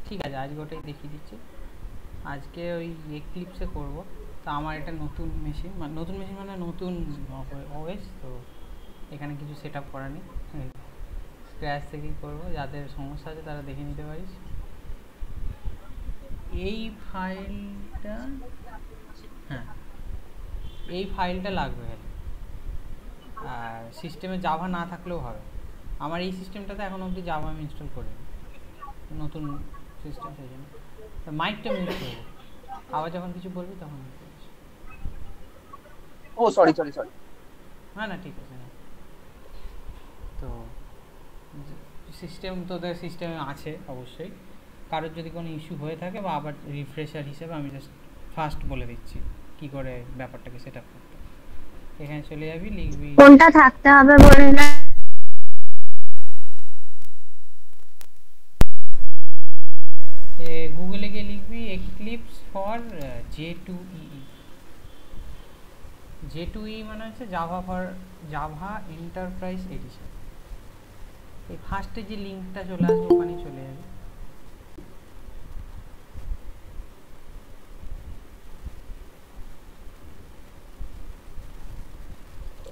ঠিক আছে, আজকে ওটাই দেখিয়ে দিচ্ছি। আজকে ওই এক্লিপসে করব। তো আমার এটা নতুন মেশিন, মানে নতুন ওএস, তো এখানে কিছু সেট আপ করা নেই, স্ক্র্যাচ থেকেই করবো। যাদের সমস্যা আছে তারা দেখে নিতে পারিস। এই ফাইলটা, হ্যাঁ এই ফাইলটা লাগবে খালি, আর সিস্টেমে জাভা না থাকলেও হবে। আমার এই সিস্টেমটাতে এখন অবধি জাভা আমি ইনস্টল করিনি, নতুন সিস্টেম, সেই জন্য। মাইকটা মিউট করবো, আবার যখন কিছু বলবি তখন। ও সরি সরি সরি। না না ঠিক আছে, হ্যাঁ। তো সিস্টেম তোদের সিস্টেমে আছে অবশ্যই। কারোর যদি কোনো ইস্যু হয়ে থাকে বা আবার রিফ্রেশার হিসেবে আমি জাস্ট ফার্স্ট বলে দিচ্ছি কী করে ব্যাপারটাকে সেট আপ করতে। এখানে চলে যাবি, লিখবি কোনটা থাকতে হবে বলে না, গুগলে গিয়ে লিখবি এক্লিপস ফর J2EE। J2EE মানে হচ্ছে Java for Java enterprise edition. এই ফার্স্টে যে লিঙ্কটা চলে আসবে ওখানে চলে যাবে।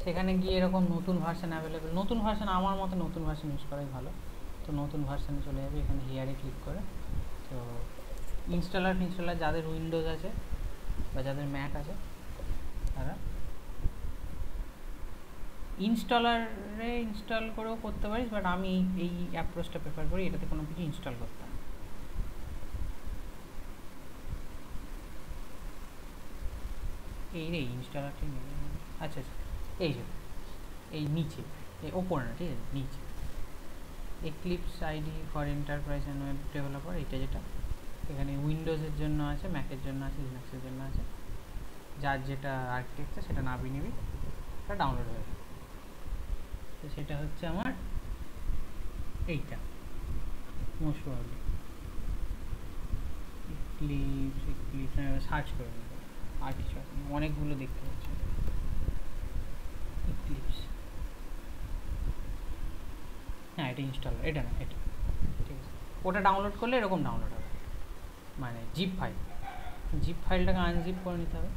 সেখানে গিয়ে এরকম নতুন ভার্সন অ্যাভেলেবেল, নতুন ভার্সন আমার মতে নতুন ভার্সন ইউজ করাই ভালো। তো নতুন ভার্সনে চলে যাবে, এখানে হিয়ারে ক্লিক করে। তো ইনস্টলার যাদের উইন্ডোজ আছে বা যাদের ম্যাক আছে তারা ইনস্টলারে ইনস্টল করেও করতে পারিস, বাট আমি এই অ্যাপ্রোচটা প্রেফার করি, এটাতে কোনো কিছু ইনস্টল করতে হয়। এই রে ইনস্টলারটি, আচ্ছা আচ্ছা, এই যে এই নিচে, এই ওপরে না, ঠিক আছে, নিচে eclipse ID for enterprise and web developer, এটা যেটা এখানে উইন্ডোজের জন্য আছে, ম্যাকের জন্য আছে, লিনাক্সের জন্য আছে। যার যেটা আর্কিটেকচার সেটা নাবি নিবি, এটা ডাউনলোড হয়ে যাবে। তো সেটা হচ্ছে আমার এইটা মোস্ট প্রবাবলি এক্লিপস সার্চ করে নেবো, আর কিছু আছে না, অনেকগুলো দেখতে পাচ্ছি এক্লিপস। হ্যাঁ এটা ইনস্টল, এটা না এটা, ঠিক আছে। ওটা ডাউনলোড করলে এরকম ডাউনলোড হবে, মানে জিপ ফাইলটাকে আনজিপ করে নিতে হবে।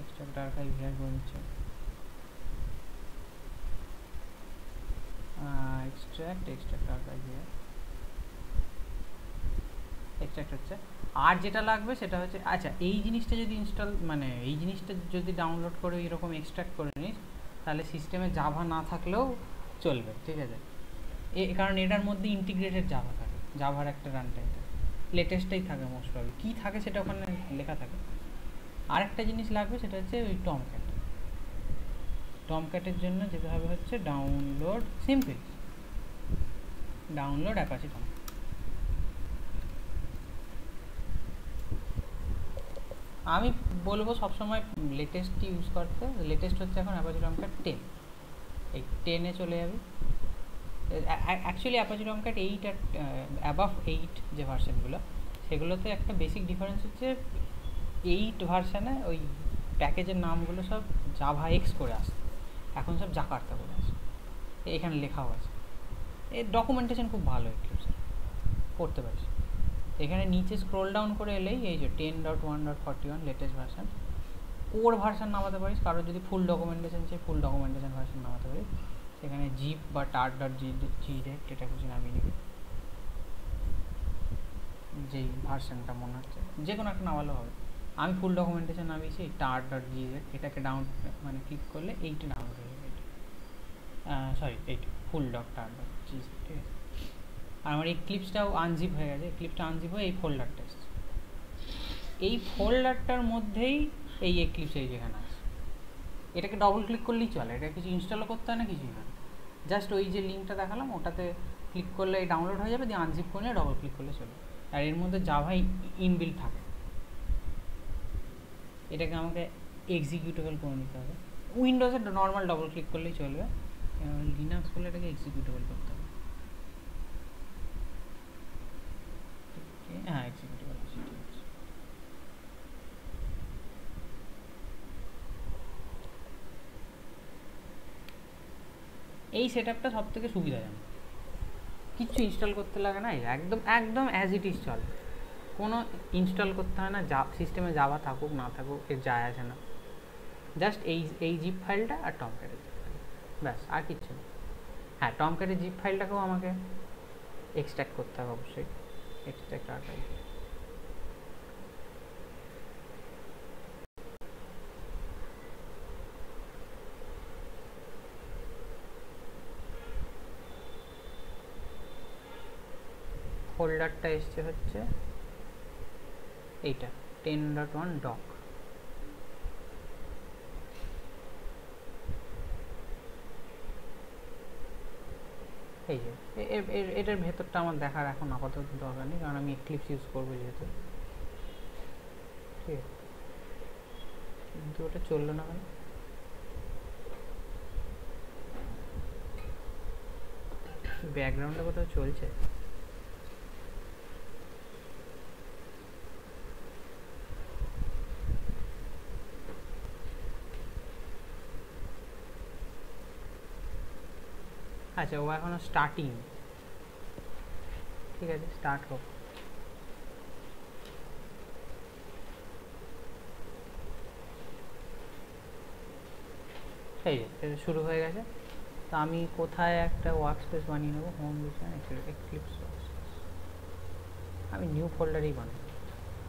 এক্সট্রাক্ট আর্কাইভ হিয়ার করে নিচ্ছে, এক্সট্রাক্ট আর্কাইভ হিয়ার, এক্সট্রাক্ট হচ্ছে। আর যেটা লাগবে সেটা হচ্ছে, আচ্ছা এই জিনিসটা যদি ইনস্টল, মানে এই জিনিসটা যদি ডাউনলোড করে এরকম এক্সট্রাক্ট করে নিস, তাহলে সিস্টেমে জাভা না থাকলেও চলবে, ঠিক আছে। কারণ এটার মধ্যে ইন্টিগ্রেটেড জাভা থাকে, জাভার একটা রান টাইম থাকে, লেটেস্টটাই থাকে মোস্ট প্রবলি, কী থাকে সেটা ওখানে লেখা থাকে। আরেকটা জিনিস লাগবে, সেটা হচ্ছে ওই টমক্যাটের জন্য যেতে হবে হচ্ছে download, simple download Apache Tomcat. আমি বলবো সবসময় লেটেস্ট ইউজ করতে, লেটেস্ট হচ্ছে এখন অ্যাপাচি টমক্যাট 10, এই 10-এ চলে যাবে। অ্যাকচুয়ালি অ্যাপাচি টমক্যাট 8 আর অ্যাবাভ 8 যে ভার্সানগুলো, সেগুলোতে একটা বেসিক ডিফারেন্স হচ্ছে 8 ভার্সানে ওই প্যাকেজের নামগুলো সব জাভা এক্স করে আসে, এখন সব জাকার্তা করে আসে, এখানে লেখাও আছে। এর ডকুমেন্টেশন খুব ভালো, এক্লিপসের পড়তে পারিস। এখানে নিচে স্ক্রোল ডাউন করে এলেই এই যে 10.1.41 লেটেস্ট ভার্সান, কোর ভার্সান নামাতে পারিস। কারোর যদি ফুল ডকুমেন্টেশন চাই, ফুল ডকুমেন্টেশন ভার্সান নামাতে পারিস। সেখানে জিপ বা tar.gdirect এটা কিছু নামিয়ে নিবি, যেই ভার্সানটা মনে হচ্ছে, যে কোনো একটা নামালেও হবে। আমি ফুল ডকুমেন্টেশন নামিয়েছি tar.gdirect, এটাকে ডাউন মানে ক্লিক করলে এইটা ডাউনলোড হয়ে যাবে, সরি এইটা full.tar.gz, ঠিক আছে। আর আমার এই ক্লিপসটাও আনজিপ হয়ে গেছে, ক্লিপটা আনজিপ হয়ে এই ফোল্ডারটা এসেছে, এই ফোল্ডারটার মধ্যেই এই এক্লিপস এই যেখানে আছে, এটাকে ডবল ক্লিক করলেই চলে, এটা কিছু ইনস্টলও করতে হয় না, কিছুই না। জাস্ট ওই যে লিঙ্কটা দেখালাম ওটাতে ক্লিক করলে এই ডাউনলোড হয়ে যাবে, দিয়ে আনজিপ করে নিয়ে ডবল ক্লিক করলে চলে। আর এর মধ্যে জাভাই ইনবিল্ট থাকে, এটাকে আমাকে এক্সিকিউটেবল করে নিতে হবে। উইন্ডোজে নর্মাল ডবল ক্লিক করলেই চলবে, লিনাক্স করলে এটাকে এক্সিকিউটেবল করতে হবে। হ্যাঁ এক্সিকিউটেবল আছে, ঠিক আছে। এই সেট আপটা সব থেকে সুবিধাজনক, কিচ্ছু ইনস্টল করতে লাগে না, একদম একদম অ্যাজ ইট ইজ চলে, কোনো ইনস্টল করতে হয় না, সিস্টেমে যাওয়া থাকুক না থাকুক এর যায় আসে না, জাস্ট এই জিপ ফাইলটা আর টমক্যাটের জিপ ফাইল, ব্যাস আর কিচ্ছু না। হ্যাঁ, টমক্যাটের জিপ ফাইলটাকেও আমাকে এক্সট্র্যাক্ট করতে হবে অবশ্যই, এক্সট্র্যাক্ট আর্কাইভ। ফোল্ডারটা এসছে হচ্ছে এইটা 10.1 ডক। এই যে এটার ভেতরটা আমার দেখার এখন আপাতত দরকার নেই, কারণ আমি এক্লিপস ইউজ করবো যেহেতু। ঠিক আছে, কিন্তু ওটা চললো না কেন? ব্যাকগ্রাউন্ডে কোথাও চলছে? আচ্ছা, ও এখনো স্টার্টিং। ঠিক আছে, স্টার্ট হোক। এই যে এটা শুরু হয়ে গেছে। তো আমি কোথায় একটা ওয়ার্ক স্পেস বানিয়ে নেবো, হোম এক্লিপস, আমি নিউ ফোল্ডারই বানাই,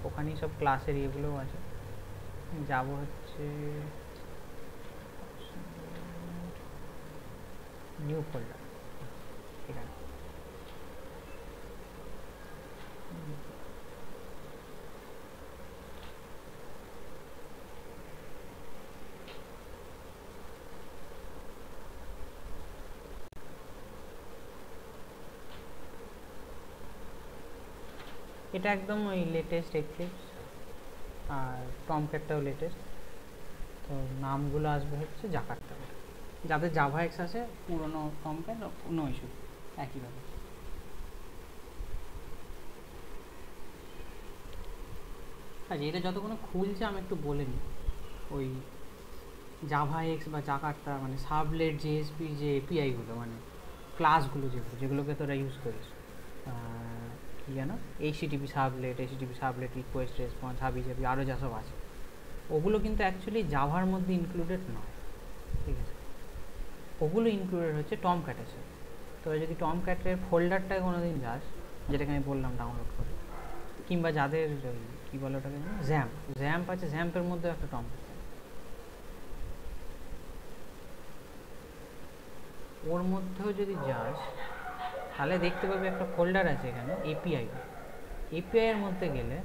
ওখানেই সব ক্লাসের ইয়েগুলোও আছে। যাব হচ্ছে নিউ ফোল্ডার, ঠিক আছে। এটা একদম ওই লেটেস্ট এক্লিপস, আর টমক্যাটটাও লেটেস্ট। তো নামগুলো আসবে হচ্ছে জাকার্তা, যাদের জাভা এক্স আছে পুরোনো টমক্যাট নো ইস্যু, একইভাবে। আচ্ছা, এটা যতক্ষণ খুলছে আমি একটু বলে নিই, ওই জাভা এক্স বা জাকার্তা মানে সাবলেট জেএসপি যে এপিআইগুলো, মানে ক্লাসগুলো যেগুলোকে তোরা ইউজ করিস, কি জানো, এইচটিটিপি সাবলেট রিকোয়েস্ট রেসপন্স, হাবি জাবি আরও যা সব আছে, ওগুলো কিন্তু অ্যাকচুয়ালি জাভার মধ্যে ইনক্লুডেড নয়। ঠিক আছে, ওগুলো ইনক্লুডেড হচ্ছে টমক্যাটের সাথে। তোরা যদি টমক্যাটের ফোল্ডারটায় কোনো দিন যাস, যেটাকে আমি বললাম ডাউনলোড করে, কিংবা যাদের কী বলে ওটাকে, জ্যাম্প আছে, জ্যাম্পের মধ্যে একটা টমক্যাট, ওর মধ্যেও যদি যাস তাহলে দেখতে পাবি একটা ফোল্ডার আছে এখানে এপিআই। এপিআইয়ের মধ্যে গেলে,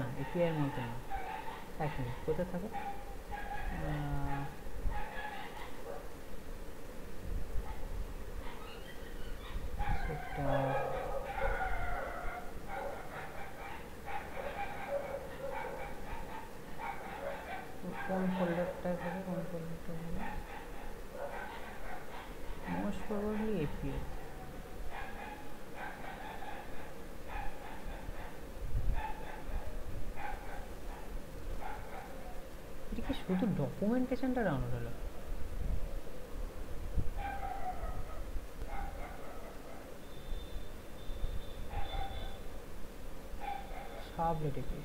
না এপিআইয়ের মধ্যে না, এক মিনিট, কোথায় থাকে সেটা, কোন ফোল্ডারটা থাকে, কোন ফোল্ডারটা থাকে, মোস্ট প্রবাবলি এপিআই। এটা কি শুধু ডকুমেন্টেশনটা ডাউনলোড হলো? সাবলেট এপিআই,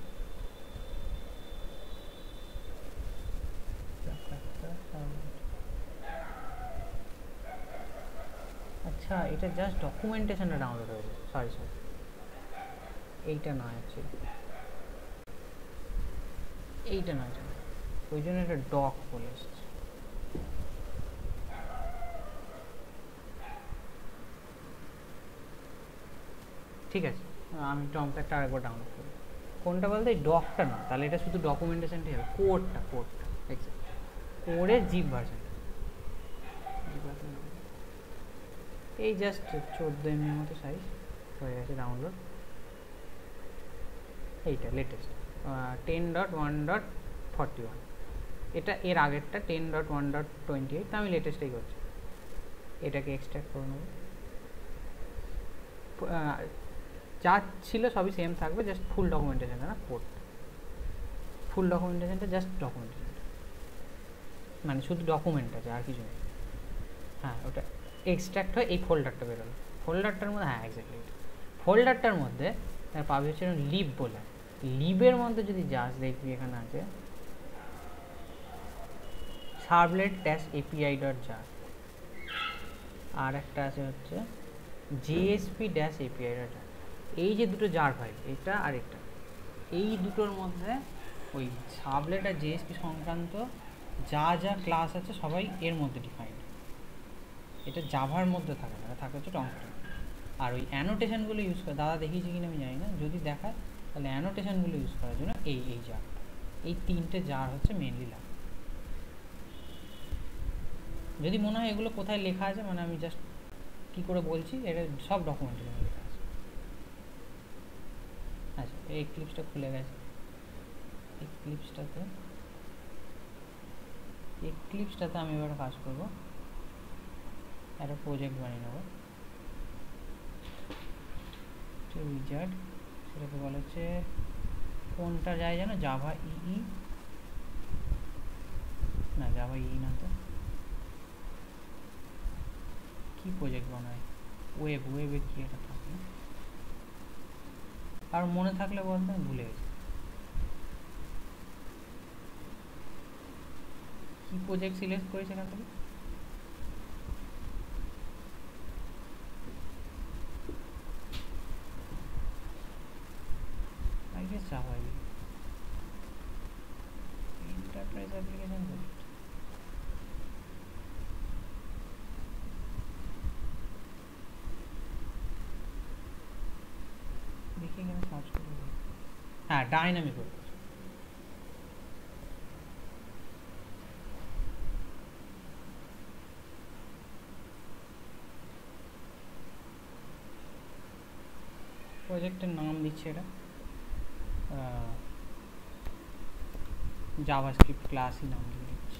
আচ্ছা এটা জাস্ট ডকুমেন্টেশনটা ডাউনলোড হয়েছে, সরি এইটা নয়, অ্যাকচুয়ালি এইটা নয়, ওই জন্য এটা ডক বলে এসেছে। ঠিক আছে, আমি টমক্যাটটা আরেকবার ডাউনলোড করি। কোনটা বলতে এই ডকটা না, তাহলে এটা শুধু ডকুমেন্টেশনটাই হবে, কোডটা এক্সাক্ট কোডের জিপ ভার্সন, এই জাস্ট 14 MB মতো সাইজ হয়ে গেছে ডাউনলোড। এইটা লেটেস্ট 10.1.41, এটা এর আগেরটা 10.1.28, আমি লেটেস্টেই করছি। এটাকে এক্সট্র্যাক্ট করে নেব, যা ছিল সবই সেম থাকবে, জাস্ট ফুল ডকুমেন্টেশনটা না, কোড ফুল ডকুমেন্টেশনটা, জাস্ট ডকুমেন্টেশনটা মানে শুধু ডকুমেন্ট আছে আর কিছু নেই। হ্যাঁ, ওটা এক্সট্র্যাক্ট হয়, এই ফোল্ডারটা বেরোলো, ফোল্ডারটার মধ্যে, হ্যাঁ এক্স্যাক্টলি, ফোল্ডারটার মধ্যে পাবি হচ্ছে লিব বলে। লিবের মধ্যে যদি যাস দেখবি এখানে আছে servlet dash API dot jar, আর একটা আছে হচ্ছে JSP dash API dot jar. এই যে দুটো জার ফাইল, এটা আর এটা, এই দুটোর মধ্যে ওই সার্ভলেট আর জেএসপি সংক্রান্ত যা যা ক্লাস আছে সবাই এর মধ্যে ডিফাইন্ড। এটা জাভার মধ্যে থাকে না, থাকে হচ্ছে টমক্যাট। আর ওই অ্যানোটেশনগুলো ইউজ করে, দাদা দেখিয়েছি কিনা আমি জানি না, যদি দেখায় তাহলে অ্যানোটেশনগুলো ইউজ করার জন্য এই জার, এই তিনটে জার হচ্ছে মেনলি লাগে। যদি মনে হয় এগুলো কোথায় লেখা আছে, মানে আমি জাস্ট কী করে বলছি, এটা সব ডকুমেন্টের মধ্যে লেখা আছে। আচ্ছা, এই ক্লিপসটা খুলে গেছে, এই ক্লিপসটাতে আমি এবার কাজ করব, একটা প্রজেক্ট বানিয়ে নেব উইজার্ড, সেটাকে বলা হচ্ছে কোনটা যায় জানো, জাভা ইই না, জাভা ই না তো, কি প্রজেক্ট বানায়, ওয়েবে কি একটা থাকে, আর মনে থাকলে বলতে আমি ভুলে গেছি কি প্রজেক্ট সিলেক্ট করেছে এখান থেকে। I guess Java Enterprise Application Project. দেখি এখানে সার্চ করে, হ্যাঁ ডাইনামিক ওয়েব। প্রজেক্টের নাম দিচ্ছে এটা জাভাস্ক্রিপ্ট ক্লাসই নাম দিয়ে দিচ্ছি,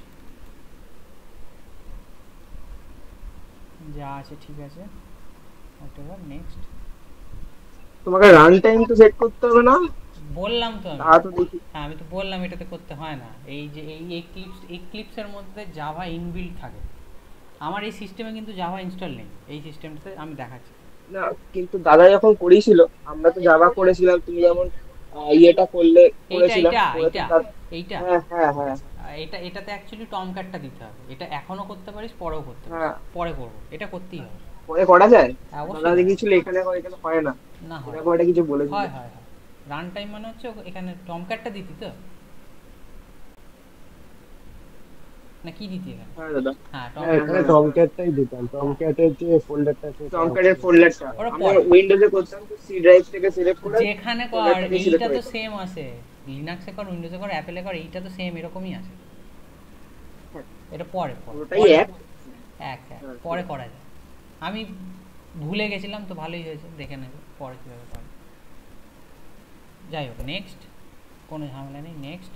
যা আছে ঠিক আছে, হোয়াটএভার, নেক্সট। তোমাকে রান টাইম তো সেট করতে হবে না? বললাম তো আমি, হ্যাঁ আমি তো বললাম এটাতে করতে হয় না। এই যে এই ক্লিপসের মধ্যে জাভা ইনবিল্ট থাকে। আমার এই সিস্টেমে কিন্তু জাভা ইনস্টল নেই, এই সিস্টেমটাতে আমি দেখাচ্ছি না, কিন্তু দাদা যখন করেছিল আমরা তো জাভা করেছিলাম, তুমি যেমন ইয়েটা করলে করেছিলাম। এইটা হ্যাঁ হ্যাঁ হ্যাঁ, এটাতে অ্যাকচুয়ালি টমক্যাটটা দিতে হবে। এটা এখনো করতে পারিস, পরেও করতে পারিস, পরে করবো, এটা করতেই হবে। পরে করা যায়? অবশ্যই দাদা দেখিয়েছিল এখানে হয় না, না হয়, এরকম একটা কিছু বলেছিল। হয় হয় হয়, রান টাইম মানে হচ্ছে এখানে টমক্যাটটা দিতি তো, না কি দিতি এখানে? হ্যাঁ দাদা, হ্যাঁ এখানে টমক্যাটটাই দিতাম, টমক্যাটের যে ফোল্ডারটা আছে, টমক্যাটের ফোল্ডারটা আমরা উইন্ডোজে করতাম, তো সি ড্রাইভ থেকে সিলেক্ট করে যেখানে কর, এইটা তো সেম আছে, লিনাক্সে কর, উইন্ডোজে কর, অ্যাপেলে কর, এইটা তো সেম এরকমই আছে। এটা পরে ওটাই এক পরে করা যায়। আমি ভুলে গেছিলাম তো, ভালোই হয়েছে, দেখে নেবে পরে কীভাবে করে। যাই হোক, নেক্সট, কোনো ঝামেলা নেই। Next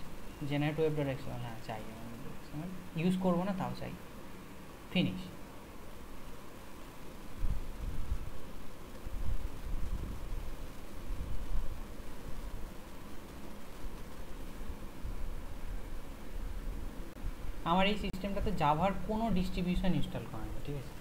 generate web dot XML, হ্যাঁ চাই, ইউজ করবো না তাও চাই, ফিনিশ। আমার এই সিস্টেমটাতে জাভার কোনো ডিস্ট্রিবিউশন ইনস্টল করা নেই, ঠিক আছে?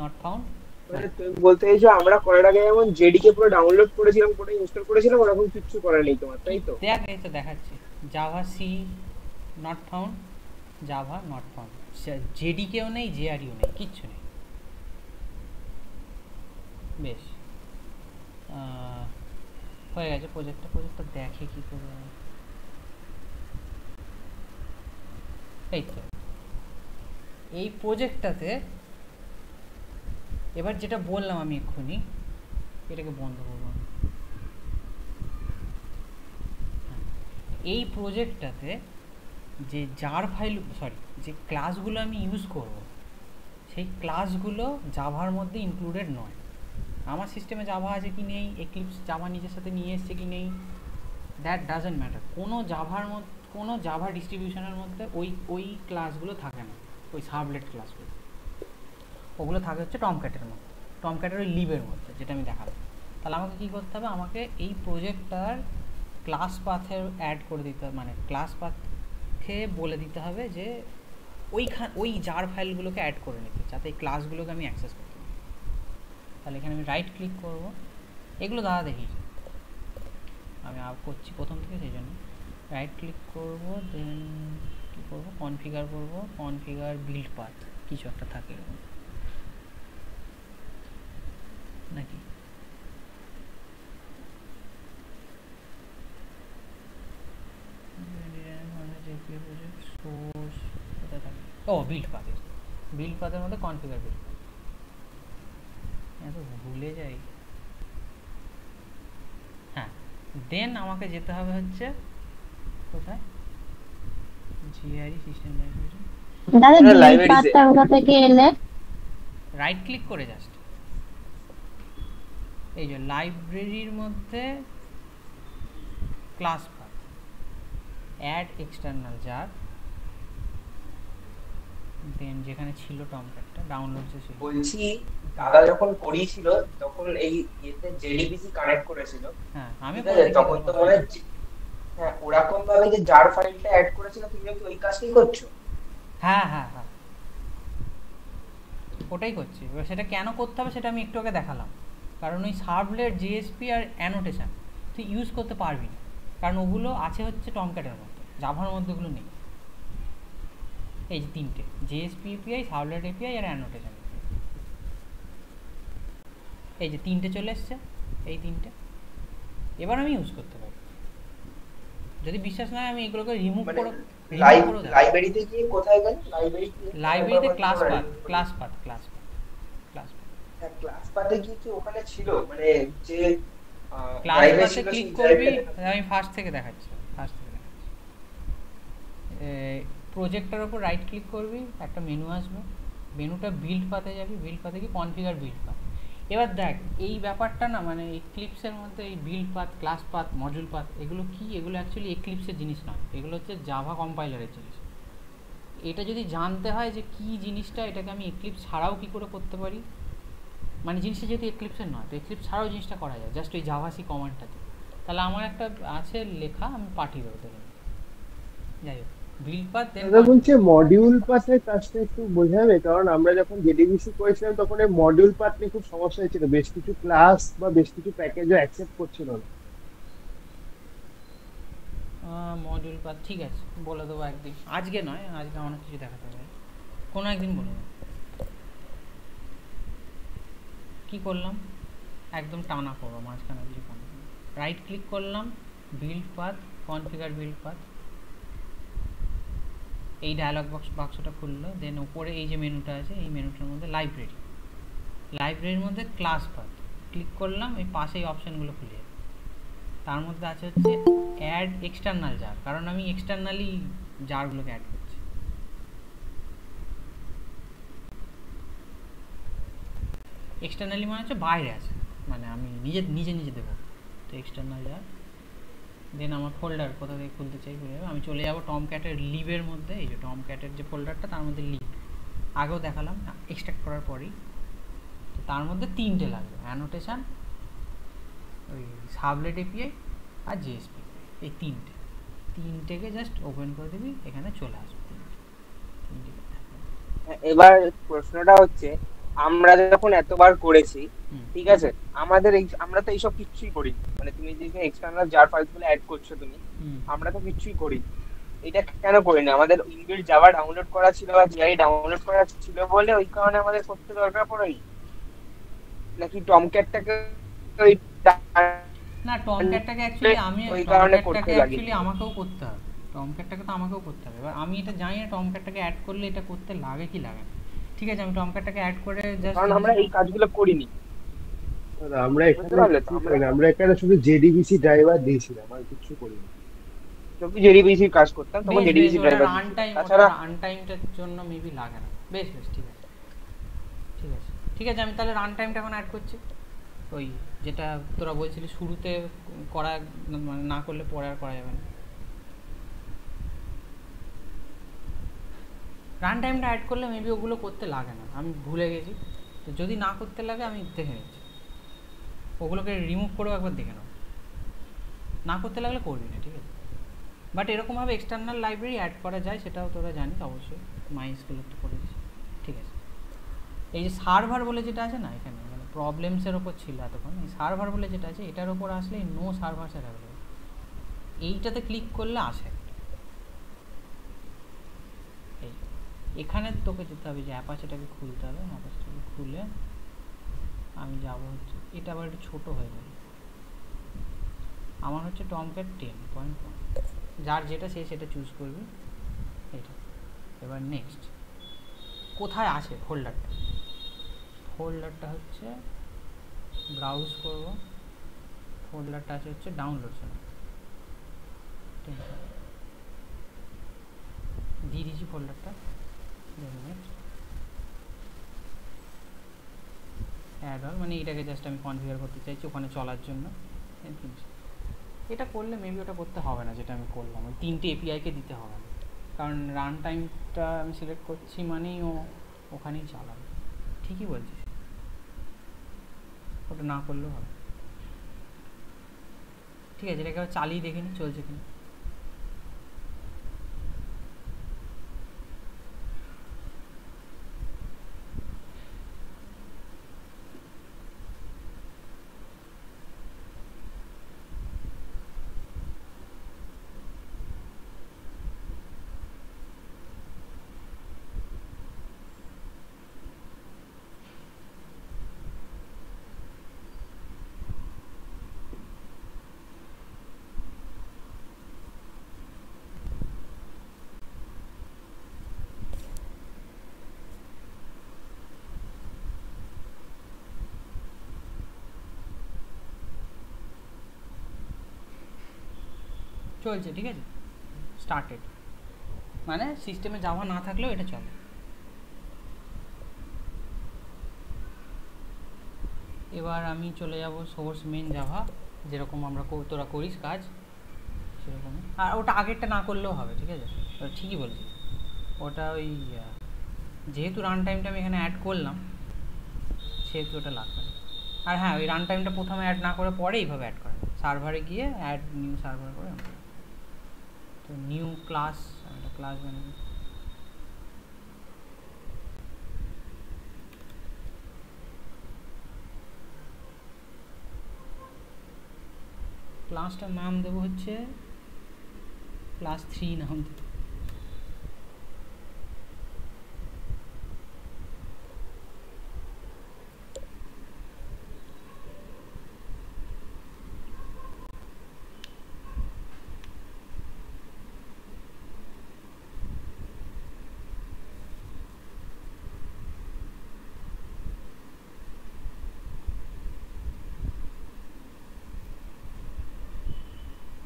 Not found. তুমি বলতে চাইছো আমরা করার আগে যেমন জেডিকে পুরো ডাউনলোড করেছিলাম, পুরো ইনস্টল করেছিলাম, ওরকম কিছু করা নেই তোমার, তাই তো? দেখ, এই তো দেখাচ্ছি, javac not found, Java not found, জেডিকেও নেই, জেআরইও নেই, কিচ্ছু নেই। বেশ, হয়ে গেছে প্রজেক্টটা দেখে কি করে, এই তো এই প্রজেক্টটাতে এবার যেটা বললাম আমি এক্ষুনি, এটাকে বন্ধ করবো। এই প্রজেক্টটাতে যে জার ফাইল, যে ক্লাসগুলো আমি ইউজ করব, সেই ক্লাসগুলো জাভার মধ্যে ইনক্লুডেড নয়। আমার সিস্টেমে জাভা আছে কি নেই, এক্লিপস জাভা নিজের সাথে নিয়ে এসছে কি নেই, দ্যাট ডাজন্ট ম্যাটার। কোনো জাভা ডিস্ট্রিবিউশনের মধ্যে ওই ক্লাসগুলো থাকে না, ওই সাবলেট ক্লাসগুলো, ওগুলো থাকে হচ্ছে টমক্যাটের মধ্যে, টমক্যাটের ওই লিবের মধ্যে, যেটা আমি দেখালাম। তাহলে আমাকে কি করতে হবে, আমাকে এই প্রজেক্টটার ক্লাস পাথে অ্যাড করে দিতে হবে, মানে ক্লাস পাথে বলে দিতে হবে যে ওই জার ফাইলগুলোকে অ্যাড করে নিতে, যাতে এই ক্লাসগুলোকে আমি অ্যাক্সেস করতে পারি। তাহলে এখানে আমি রাইট ক্লিক করব, এগুলো দাদা দেখি আমি করছি প্রথম থেকে, সেই জন্য রাইট ক্লিক করব, দেন কী করবো, কনফিগার করব, কনফিগার বিল্ড পাথ কিছু একটা থাকে এরকম নাকি, সোর্স কোথায় থাকে, ও বিল্ড পাথ, বিল্ড পাথের মধ্যে কনফিগার বিল্ড পাথ, এত ভুলে যাই। হ্যাঁ, দেন আমাকে যেতে হবে হচ্ছে কোথায়, জিআরই সিস্টেম লাইব্রেরি, দাদা বিল libraries এ। পাথটা কোথা থেকে এলে? রাইট ক্লিক করে জাস্ট এই যে লাইব্রেরির মধ্যে class path, add external jar, then যেখানে ছিল টমক্যাটটা ডাউনলোড যে ছিল, বলছি দাদা যখন করিয়েছিল তখন এই ইয়েতে জেডিবিসি কানেক্ট করেছিল, হ্যাঁ আমি ঠিক আছে? তখন তো মনে হয় হ্যাঁ ওরকম ভাবে যে জার ফাইলটা অ্যাড করেছিল, তুমি কি ওই কাজটাই করছো? হ্যাঁ হ্যাঁ হ্যাঁ ওটাই করছি। এবার সেটা কেন করতে হবে সেটা আমি একটু আগে দেখালাম, কারণ ওই সার্ভলেট, জিএসপি আর অ্যানোটেশন তুই ইউজ করতে পারবি না, কারণ ওগুলো আছে হচ্ছে টমক্যাটের মধ্যে, জাভার মধ্যে ওগুলো নেই। এই যে তিনটে, জিএসপি এপিআই, সার্ভলেট এপিআই আর অ্যানোটেশন, এই যে তিনটে চলে এসছে, এই তিনটে এবার আমি ইউজ করতে পারি। যদি বিশ্বাস না হয় আমি এগুলোকে রিমুভ করে লাইব্রেরিতে গিয়ে কোথায় গেল, লাইব্রেরিতে class path, class path, class path, class path, হ্যাঁ ক্লাস পাথে গিয়ে কি ওখানে ছিল, মানে যে ক্লাস পাথে ক্লিক করবি, আমি ফার্স্ট থেকে দেখাচ্ছি, প্রজেক্টের উপর রাইট ক্লিক করবি, একটা মেনু আসবে, মেনুটা বিল্ড পাথে যাবি, বিল্ড পাথে গিয়ে কনফিগার বিল্ড পাথ। এবার দেখ এই ব্যাপারটা না, মানে এক্লিপসের মধ্যে এই build path, class path, module path, এগুলো কি, এগুলো অ্যাকচুয়ালি এক্লিপসের জিনিস নয়, এগুলো হচ্ছে জাভা কম্পাইলারের জিনিস। এটা যদি জানতে হয় যে কি জিনিসটা, এটাকে আমি এক্লিপস ছাড়াও কি করে করতে পারি, মানে জিনিসটা যেহেতু এক্লিপসের নয়, তো এক্লিপস ছাড়াও জিনিসটা করা যায় জাস্ট ওই জাভাসি কমান্ডটাতে। তাহলে আমার একটা আছে লেখা, আমি পাঠিয়ে দেবো তোকে, যাই হোক বিল্ড পাথ। দাদা বলছে মডিউল পাথের কাজটা একটু বোঝাবে, কারণ আমরা যখন জেডিবিসি করেছিলাম তখন এই মডিউল পাথ নিয়ে খুব সমস্যা হয়েছিল, বেশ কিছু ক্লাস বা বেশ কিছু প্যাকেজও অ্যাকসেপ্ট করছিল না। মডিউল পাথ ঠিক আছে, বলে দেবো একদিন, আজকে নয়, আজকে অনেক কিছু দেখাতে হবে, কোনো একদিন বলে দেবো। কী করলাম, একদম টানা করবো, মাঝখানে কিছু করবো, রাইট ক্লিক করলাম, build path, configure build path, এই ডায়ালগ বাক্সটা খুললো, দেন উপরে এই যে মেনুটা আছে, এই মেনুটার মধ্যে লাইব্রেরি, লাইব্রেরির মধ্যে ক্লাস পাথ ক্লিক করলাম, এই পাশে এই অপশানগুলো খুলে যাবে, তার মধ্যে আছে হচ্ছে অ্যাড এক্সটার্নাল জার, কারণ আমি এক্সটার্নালি জারগুলোকে অ্যাড করছি। এক্সটার্নালি মানে হচ্ছে বাইরে আছে, মানে আমি নিজে দেবো, তো এক্সটার্নাল জার। দেন আমার ফোল্ডার কোথা থেকে খুলতে চাই খুলে যাবে, আমি চলে যাবো টমক্যাটের লিভের মধ্যে, এই যে টমক্যাটের যে ফোল্ডারটা তার মধ্যে লিভ, আগেও দেখালাম এক্সট্রাক্ট করার পরেই, তো তার মধ্যে তিনটে লাগবে, অ্যানোটেশন, ওই সাবলেট এপিআই আর জিএসপি, এই তিনটেকে জাস্ট ওপেন করে দিবি, এখানে চলে আসবে তিনটে। এবার প্রশ্নটা হচ্ছে, আমরা যখন এতবার করেছি, ঠিক আছে, আমরা তো এইসব কিছুই করি, মানে তুমি যে এক্সটার্নাল জার ফাইলগুলো অ্যাড করছো তুমি, আমরা তো কিছুই করি, এটা কেন করি না? আমাদের ইনবিল্ট জাভা ডাউনলোড করা ছিল বা জিআই ডাউনলোড করা ছিল বলে ওই কারণে আমাদের করতে দরকার পড়েনি, নাকি টমক্যাটটাকে ওই না, টমক্যাটটাকে অ্যাকচুয়ালি আমি ওই কারণে করতে লাগে, আমাকেও করতে হবে, টমক্যাটটাকে তো আমাকেও করতে হবে। এবার আমি এটা জানি না টমক্যাটটাকে অ্যাড করলে এটা করতে লাগে কি লাগে না, ঠিক আছে, আমি টমক্যাটটাকে অ্যাড করে জাস্ট, কারণ আমরা এই কাজগুলো করিনি, আমরা এখানে শুধু জেডিবিসি ড্রাইভার দিয়েছিলাম, আর কিছু করিনি। যখন জেডিবিসি কাজ করতাম তখন জেডিবিসি ড্রাইভার, তাছাড়া রান টাইমটার জন্য মেবি লাগে না। বেশ ঠিক আছে, আমি তাহলে রান টাইমটা এখন অ্যাড করছি, ওই যেটা তোরা বলছিলি শুরুতে করা, মানে না করলে পরে আর করা যাবে না। রান টাইমটা অ্যাড করলে মেবি ওগুলো করতে লাগে না, আমি ভুলে গেছি, তো যদি না করতে লাগে আমি দেখে নিচ্ছি। ওগুলোকে রিমুভ করেও একবার দেখে নাও, না করতে লাগলে করবি না, ঠিক আছে? বাট এরকমভাবে এক্সটার্নাল লাইব্রেরি অ্যাড করা যায়, সেটাও তোরা জানিস অবশ্যই, মাই স্কুলের তো করেছিস, ঠিক আছে? এই যে সার্ভার বলে যেটা আছে না এখানে, মানে প্রবলেমসের ওপর ছিল এতক্ষণ, এই সার্ভার বলে যেটা আছে এটার ওপর আসলে নো সার্ভার সেট অ্যাভেলেবল, এইটাতে ক্লিক করলে আসে। এই এখানে তোকে যেতে হবে যে অ্যাপাচেটাকে খুলতে হবে, অ্যাপাচেটাকে খুলে আমি যাব হচ্ছে, এটা আবার একটু ছোটো হয়ে গেল, আমার হচ্ছে টমক্যাট 10.1, যার যেটা সে সেটা চুজ করবি, এটা। এবার নেক্সট কোথায় আছে ফোল্ডারটা, ফোল্ডারটা হচ্ছে ব্রাউজ করব, ফোল্ডারটা আছে হচ্ছে ডাউনলোডস, দিয়ে দিয়েছি ফোল্ডারটা। নেক্সট অ্যাড অল, মানে এটাকে জাস্ট আমি কনফিগার করতে চাইছি ওখানে চলার জন্য। এটা করলে মেবি ওটা করতে হবে না যেটা আমি করলাম, ওই 3টে এপিআইকে দিতে হবে না, কারণ রান টাইমটা আমি সিলেক্ট করছি মানেই ও ওখানেই চালাবে। ঠিকই বলছিস, ওটা না করলেও হবে। ঠিক আছে, এটাকে চালিয়ে দেখে নি চলছে কিনা। চলছে, ঠিক আছে, স্টার্টেড, মানে সিস্টেমে জাভা না থাকলেও এটা চলে। এবার আমি চলে যাব সোর্স মেন জাভা, যেরকম আমরা তোরা করিস কাজ সেরকমই, আর ওটা আগেরটা না করলেও হবে, ঠিক আছে? ঠিকই বলছি, ওটা ওই যেহেতু রান টাইমটা আমি এখানে অ্যাড করলাম সেহেতু ওটা লাগবে। আর হ্যাঁ, ওই রান টাইমটা প্রথমে অ্যাড না করে পরে এইভাবে অ্যাড করে, সার্ভারে গিয়ে অ্যাড নিউ সার্ভার করে, তো নিউ ক্লাস, একটা ক্লাস বানাবো। ক্লাসটার নাম দেবো হচ্ছে ক্লাস 3 নাম দেবো।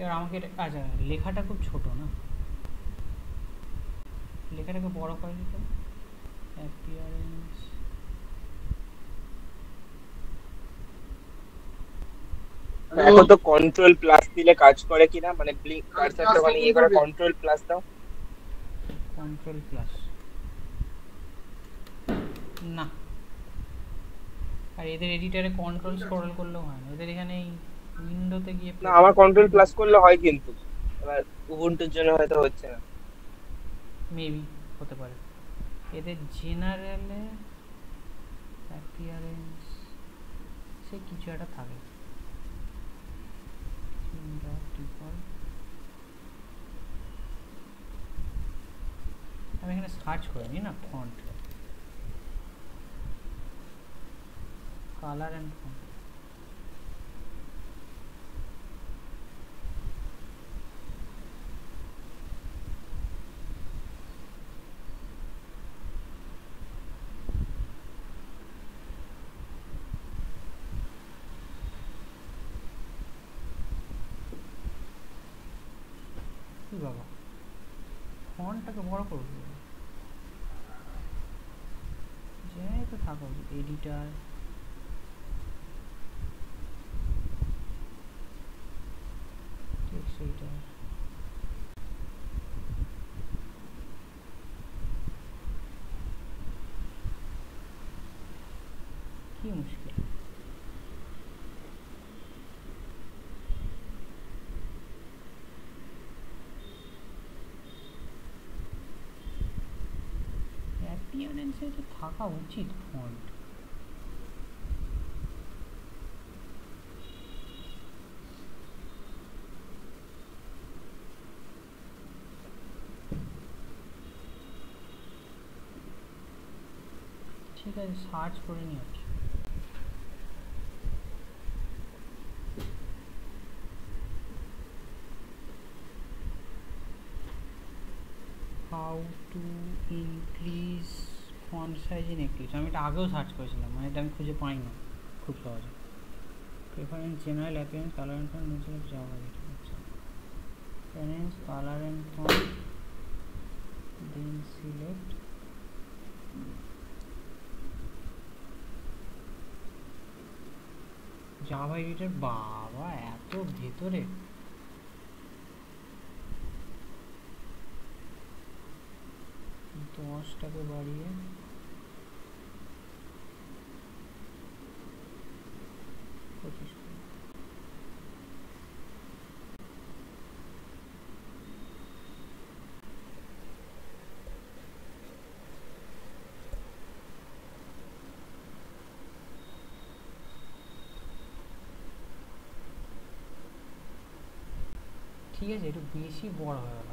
এবার আমাকে এটা, আচ্ছা লেখাটা খুব ছোট না, লেখাটাকে বড় করে দিতে হবে। অ্যাপিয়ারেন্স, এখন তো কন্ট্রোল প্লাস দিলে কাজ করে কিনা, মানে ব্লিঙ্ক কার্সারটা ওখানে ইয়ে করে কন্ট্রোল প্লাস দাও, কন্ট্রোল প্লাস না, আর এদের এডিটরে কন্ট্রোল স্ক্রল করলেও হয় না, এদের এখানে এই উইন্ডোতে গিয়ে না আমার কন্ট্রোল প্লাস করলে হয়, কিন্তু এবার উবুন্টুর জন্য হয়তো হচ্ছে না, মেবি হতে পারে। এদের জেনারেলে অ্যাপিয়ারেন্স সে কিছু একটা থাকে, আমি এখানে সার্চ করে নিই না, ফন্ট, কালার অ্যান্ড ফন্ট, কি বাবা ফন্টটাকে বড় করবো, যাই তো থাকো এডিটার, টেক্সট এডিটর, কি মুশকিল। ক্লিয়ারেন্সে তো থাকা উচিত ফন্ট। ঠিক আছে, সার্চ করে নিয়ে আসি। How to increase font size in eclipse. আমি এটা আগেও সার্চ করেছিলাম, মানে এটা আমি খুঁজে পাই না খুব সহজে। Preference, general appearance, colour and font, nature of Java. আচ্ছা, preference, colour and font, then select Java editor. বাবা এত ভেতরে! 10টাকে বাড়িয়ে পঁচিশ। ঠিক আছে, একটু বেশি বড় হয়ে গেল।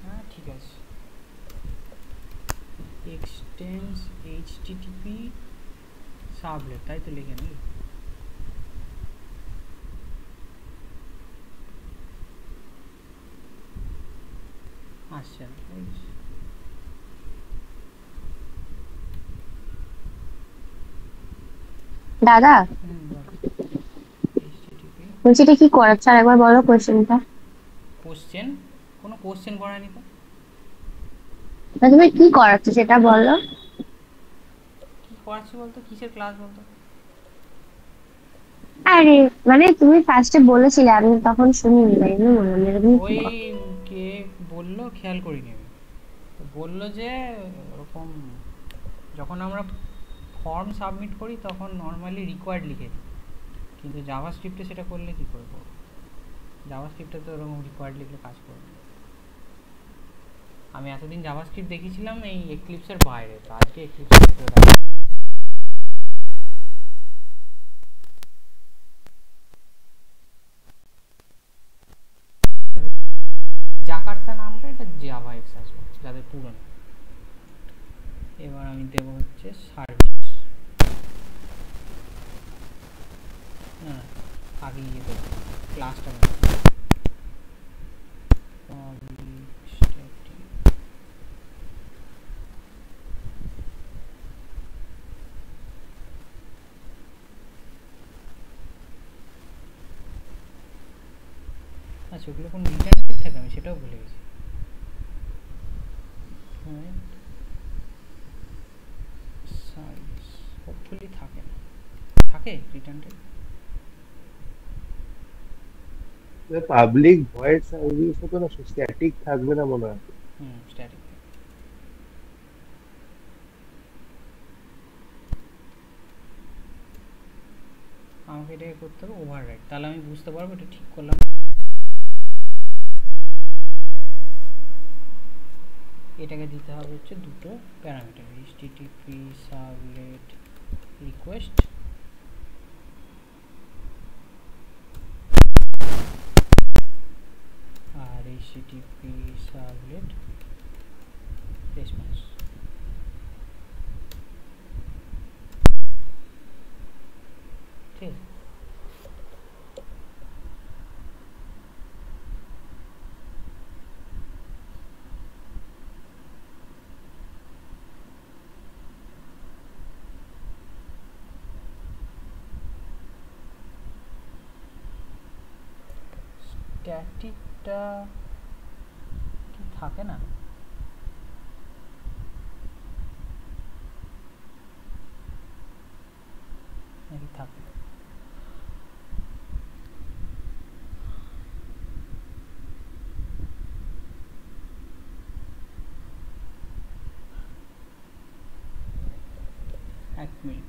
হ্যাঁ ঠিক আছে। এক্সটেন্স এইচটিটিপি সাবলেট, তাই তো লিখে নি। আচ্ছা, দাদা বলছি এটা কি করাচ্ছে, আর একবার বলো কোশ্চেনটা। কোশ্চেন? কোনো কোশ্চেন করায়নি তো। না তুমি কি করাচ্ছো সেটা বলো। কি করাচ্ছি বলতো? কিসের ক্লাস বলতো? আরে মানে তুমি ফার্স্টে বলেছিলে, আমি তখন শুনিনি, তাই না মনে নেই। ওই কে বললো খেয়াল করিনি আমি। তো বললো যে ওরকম যখন আমরা ফর্ম সাবমিট করি তখন নর্মালি রিকোয়ার্ড লিখে দিই, কিন্তু জাভাস্ক্রিপ্টে সেটা করলে কী করে করবো? জাভাস্ক্রিপ্টে তো ওরকম রিকোয়ার্ড লিখলে কাজ করবে না। আমি এতদিন জাভাস্ক্রিপ্ট দেখেছিলাম এই এক্লিপসের বাইরে, তো আজকে এক্লিপসের ভিতরে দেখা। জাকার্তা নামটা এটা জাভা এক্স আসবে যাদের পুরনো। এবার আমি দেবো হচ্ছে সার্ভিস। না আগে ইয়ে দেবো ক্লাসটা। আচ্ছা, ওগুলো কোন রিটার্ন ঠিক থাকে আমি সেটাও ভুলে গেছি। সার্ভিস হোপফুলি থাকে না, থাকে return type. Public voice service তো না স্ট্যাটিক থাকবে না মনে হয়। স্ট্যাটিক। আমাকে এটাকে করতে হবে ওভাররাইড, তাহলে আমি বুঝতে পারবো এটা ঠিক করলাম। এটাকে দিতে হবে হচ্ছে দুটো প্যারামিটার, এইচটিটিপি সার্ভলেট রিকোয়েস্ট আর এইচটিটিপি সার্ভলেট রেসপন্স। ঠিক আছে, স্ট্যাটিকটা কি থাকে না? নাকি থাকে? এক মিনিট।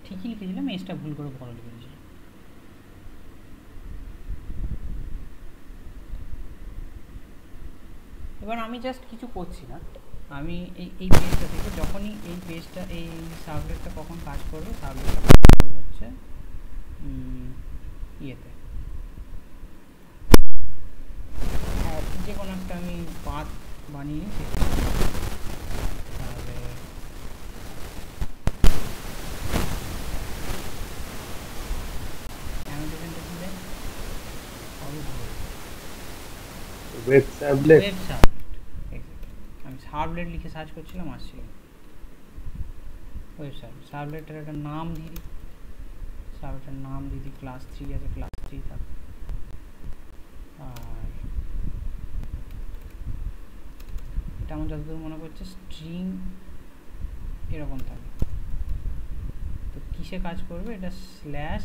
ঠিকই লিখেছিলাম, এসটা ভুল করে বড় লিখে দিয়েছিলাম। এবার আমি জাস্ট কিছু করছি না, আমি এই পেজটা থেকে যখনই এই পেজটা এই সাবজেক্টটা কখন কাজ করবে, সাবজেক্টটা কাজ করবে হচ্ছে ইয়েতে যে কোনো একটা আমি পাথ বানিয়ে নিই, তাহলে অ্যানোটেশনটা কি দেয়, ওয়েব সার্ভলেট। আমি সার্ভলেট লিখে সার্চ করছিলাম, আসছিল ওয়েব সার্ভলেটের একটা নাম দিয়ে দিই, সার্ভলেটের নাম দিয়ে দিই ক্লাস 3 আছে, ক্লাস 3 থাক। আর এটা আমার যতদূর মনে করছে স্ট্রিং এরকম থাকে, তো কিসে কাজ করবে, এটা স্ল্যাশ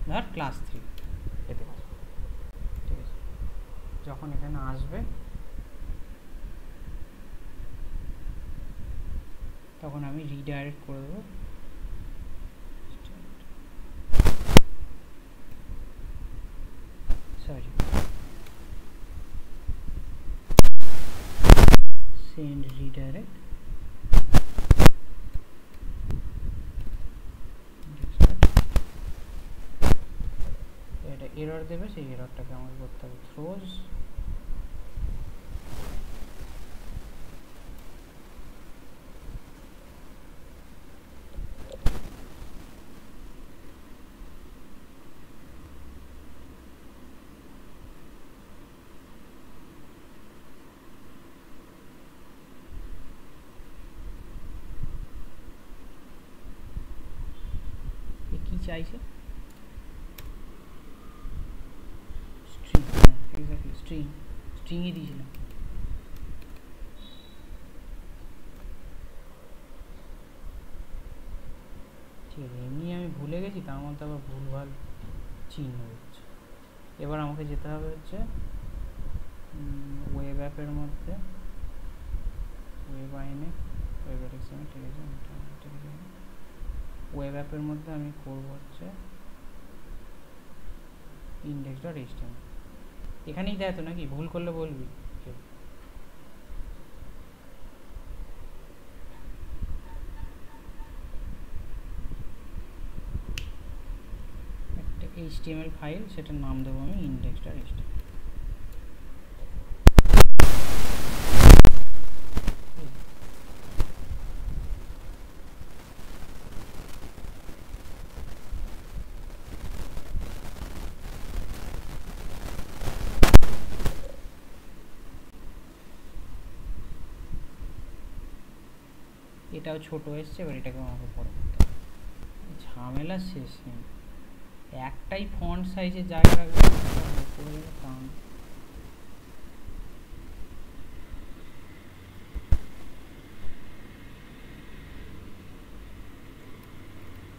ধর ক্লাস 3 এতে কাজ করবে। ঠিক আছে, যখন এখানে আসবে তখন আমি রিডাইরেক্ট করে দেবো সরি সেন্ড রিডাইরেক্ট, এটা এরর দেবে, সেই এররটাকে আমাকে করতে হবে থ্রোজ কি চাইছে, স্ট্রিং, এক্স্যাক্টলি স্ট্রিংই দিয়েছিলাম। ঠিক আছে, এমনি আমি ভুলে গেছি, তার মধ্যে আবার ভুলভাল চিহ্ন হচ্ছে। এবার আমাকে যেতে হবে হচ্ছে ওয়েব অ্যাপের মধ্যে, ওয়েব আইনে ওয়েব এক্সএমএল, ঠিক আছে, ঠিক আছে, ওয়েব অ্যাপের মধ্যে আমি করবো হচ্ছে index.html। এখানেই দেয় তো নাকি, ভুল করলে বলবি। একটা HTML ফাইল, সেটার নাম দেবো আমি index.html। এটাও ছোট এসছে, এবার এটাকে আমাকে বড় করতে হবে, ঝামেলা শেষ নেই। একটাই ফন্ট সাইজের জায়গা রাখবে, কারণ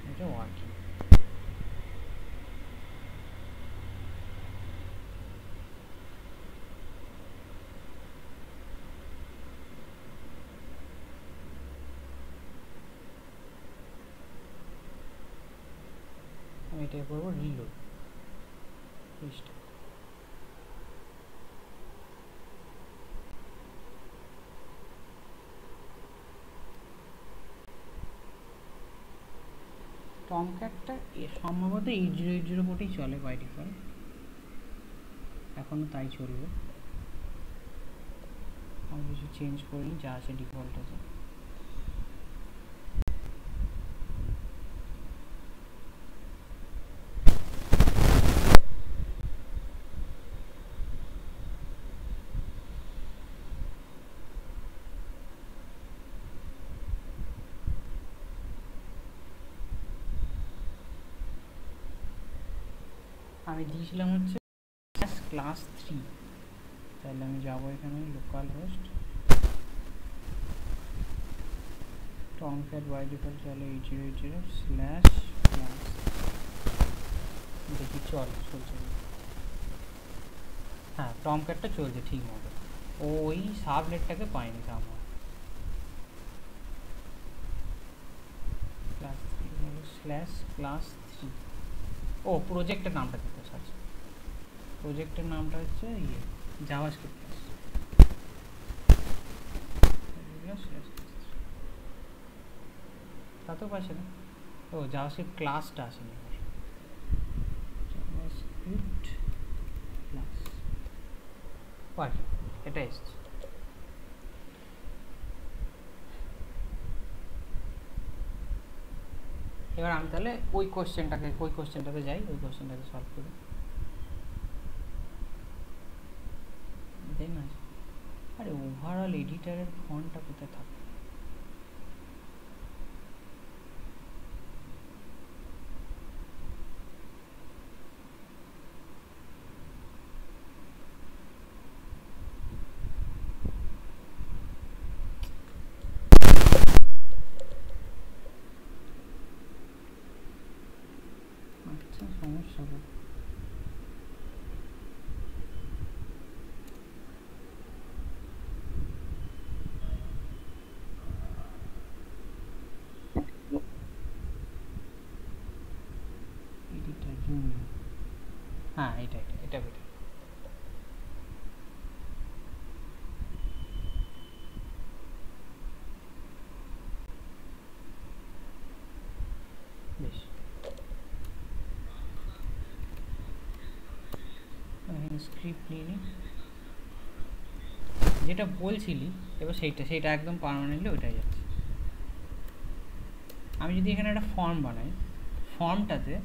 এটা ওয়ার্কিং। আমি এটা করবো রিলোড, টমক্যাটটা সম্ভবত 8080 কোটেই চলে বাই ডিফল্ট, এখনও তাই চলবে, আমি কিছু চেঞ্জ করিনি, যা আছে ডিফল্ট আছে। আমি দিয়েছিলাম হচ্ছে ক্লাস 3, তাহলে আমি যাবো এখানে local host Tomcat by default চলে 8080/class, দেখি চলছে। হ্যাঁ টমক্যাটটা চলছে ঠিক মতো, ওই সাবনেটটাকে পাইনি আমার class/class3। ও প্রজেক্টের নামটা দিতে আচ্ছা, প্রজেক্টের নামটা হচ্ছে জাভাস্ক্রিপ্ট তাতেও পাচ্ছে না। ও জাভাস্ক্রিপ্ট ক্লাসটা আসেনি, জাভাস্ক্রিপ্ট ক্লাস পার, এটা এসছে। এবার আমি তাহলে ওই কোশ্চেনটাতে যাই, ওই কোশ্চেনটাকে সলভ করি। দেন আরে ওভারঅল এডিটরের ফন্টটা কোথায় থাকে? আচ্ছা সমস্যা এডিটর জুনিয়র, হ্যাঁ এটা বেটার। বেশ এখানে স্ক্রিপ্ট নিয়ে নিই, যেটা বলছিলি এবার সেইটা একদম পার্মানেন্টলি ওইটাই যাচ্ছে। আমি যদি এখানে একটা ফর্ম বানাই, ফর্মটাতে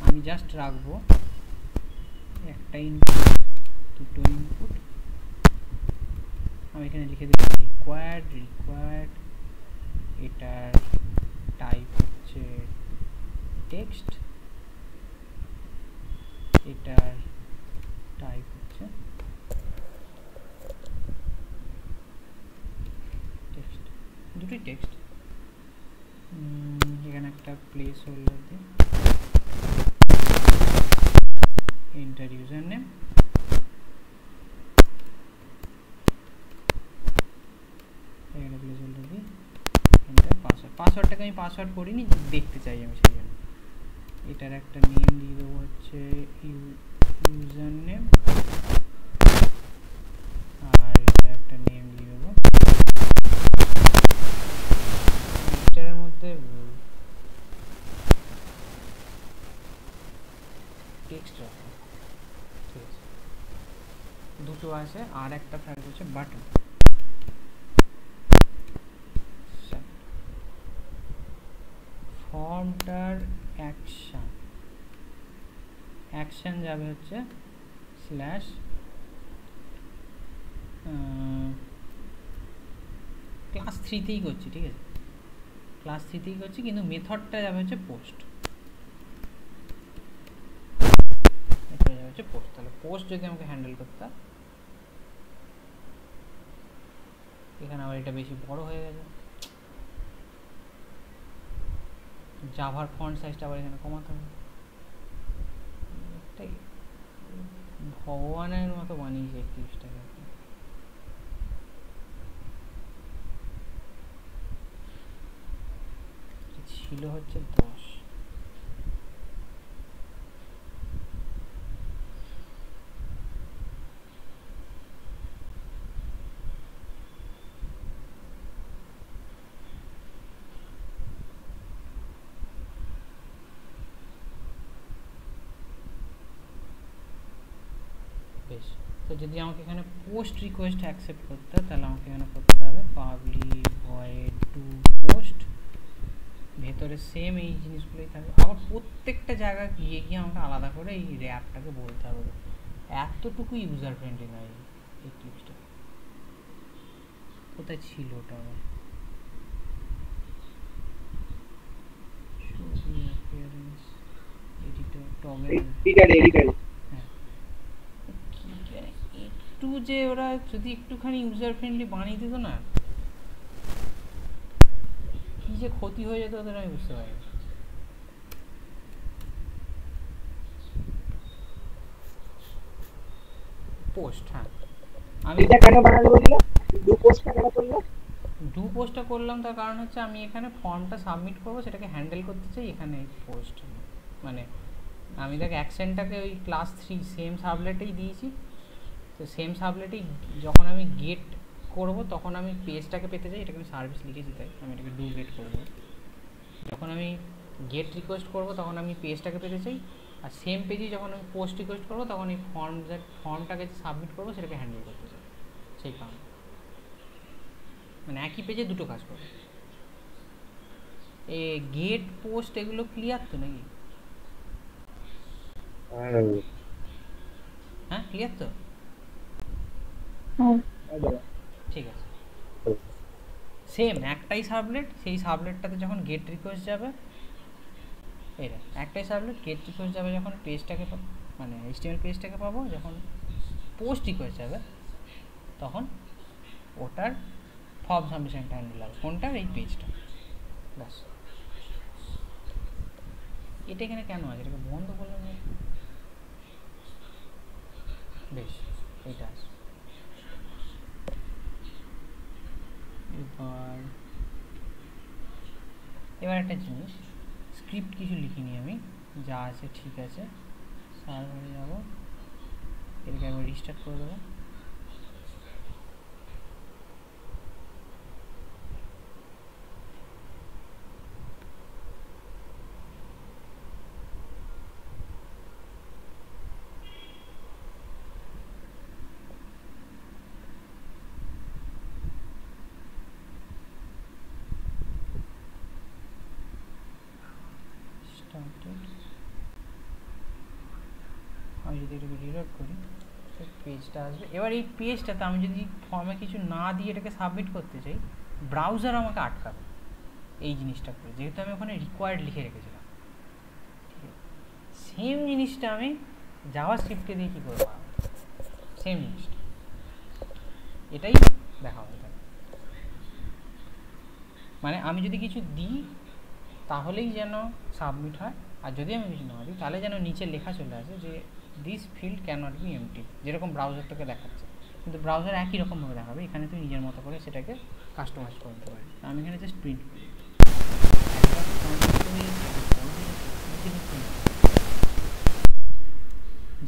আমি জাস্ট রাখবো একটা ইনপুট, দুটো ইনপুট, আমি এখানে লিখে দেবো রিকোয়ার্ড, এটার টাইপ হচ্ছে টেক্সট, এটার টাইপ হচ্ছে টেক্সট, দুটোই টেক্সট। এখানে একটা প্লেস হোল্ডার দিই, এন্টার ইউজার নেম, এখানে প্লেস হোল্ডার দিই, এন্টার পাসওয়ার্ডটাকে আমি পাসওয়ার্ড করিনি, দেখতে চাই আমি সেই জন্য। এটার একটা নেম দিয়ে দেবো হচ্ছে ইউজার নেম, আর এটার একটা নেম দিয়ে দেবো, এটার মধ্যে টেক্সট রাখবো, ঠিক আছে। দুটো আছে, আর একটা ফ্যাক্ট হচ্ছে বাটন। ফর্মটার অ্যাকশন যাবে হচ্ছে স্ল্যাশ ক্লাস 3তেই করছি, ঠিক আছে, ক্লাস 3তেই করছি, কিন্তু মেথডটা যাবে হচ্ছে পোস্ট, এটা যাবে হচ্ছে পোস্ট। তাহলে পোস্ট যদি আমাকে হ্যান্ডেল করতে হয়, এখানে আবার এটা বেশি বড় হয়ে গেছে, জাভার ফন্ট সাইজটা আবার এখানে কমাতে হবে। এটাই ভগবানের মতো বানিয়েছে 31 টাকা, ছিল হচ্ছে 10। বেশ, তো যদি আমাকে এখানে পোস্ট রিকোয়েস্ট অ্যাকসেপ্ট করতে হয়, তাহলে আমাকে এখানে করতে হবে পাবলিক ভয়েড টু পোস্ট, ভেতরে সেম এই জিনিসগুলোই থাকবে। আবার প্রত্যেকটা জায়গায় গিয়ে আমাকে আলাদা করে এই র্যাপটাকে বলতে হবে, এতটুকু ইউজার ফ্রেন্ডলি নয় এই ক্লিপসটা। কোথায় ছিল ওটা আবার? এডিটর প্রবলেম একটু যে ওরা যদি একটুখানি ইউজার ফ্রেন্ডলি বানিয়ে দিত না, কি যে ক্ষতি হয়ে যেত ওদের আমি বুঝতে পারি। পোস্ট, হ্যাঁ আমি এটা কেন বানালো বললে? ডু পোস্টটা কেন করলে? ডু পোস্টটা করলাম তার কারণ হচ্ছে আমি এখানে ফর্মটা সাবমিট করবো, সেটাকে হ্যান্ডেল করতে চাই এখানে পোস্ট, মানে আমি দেখ অ্যাকশনটাকে ওই ক্লাস 3 সেম সাবলেটেই দিয়েছি। তো সেম সাবলেটেই যখন আমি গেট করব তখন আমি পেজটাকে পেতে চাই, এটাকে আমি সার্ভিস লিখেছি তাই আমি এটাকে ডু গেট করব। যখন আমি গেট রিকোয়েস্ট করব তখন আমি পেজটাকে পেতে চাই, আর সেম পেজে যখন আমি পোস্ট রিকোয়েস্ট করব তখন এই ফর্মটাকে সাবমিট করব সেটাকে হ্যান্ডেল করতে চাই। সেই কারণ মানে একই পেজে দুটো কাজ করব। এ গেট পোস্ট এগুলো ক্লিয়ার তো নাকি? হ্যাঁ ক্লিয়ার তো? ঠিক আছে, সেম একটাই সাবলেট, সেই সাবলেটটাতে যখন গেট রিকোয়েস্ট যাবে, এই একটাই সাবলেট, গেট রিকোয়েস্ট যাবে যখন পেজটাকে মানে এইচটিএমএল পেজটাকে পাবো, যখন পোস্ট রিকোয়েস্ট যাবে তখন ওটার ফর্ম সাবমিশনটা হ্যান্ডেল হবে, কোনটার? এই পেজটা। ব্যাস, এটা এখানে কেন আছে? এটাকে বন্ধ করলাম না, বেশ এইটা আছে। এবার একটা জিনিস, স্ক্রিপ্ট কিছু লিখিনি আমি, যা আছে ঠিক আছে। সার্ভারে যাবো, এটাকে আমি রিস্টার্ট করে দেবো। আমি যদি এটাকে রিলোড করি পেজটা আসবে। এবার এই পেজটাতে আমি যদি ফর্মে কিছু না দিয়ে এটাকে সাবমিট করতে চাই, ব্রাউজার আমাকে আটকাবে এই জিনিসটা করে, যেহেতু আমি ওখানে রিকোয়ার্ড লিখে রেখেছিলাম। সেম জিনিসটা আমি জাভাস্ক্রিপ্টে দিয়ে কী করবো? সেম জিনিসটা, এটাই দেখা হবে। মানে আমি যদি কিছু দিই তাহলেই যেন সাবমিট হয়, আর যদি আমি কিছু না দিই তাহলে যেন নিচে লেখা চলে আসে যে this field can not be empty, যেরকম ব্রাউজার তোকে দেখাচ্ছে। কিন্তু ব্রাউজার একই রকমভাবে দেখাবে, এখানে তুই নিজের মতো করে সেটাকে কাস্টমাইজ করতে পারিস। আমি এখানে জাস্ট প্রিন্ট করি,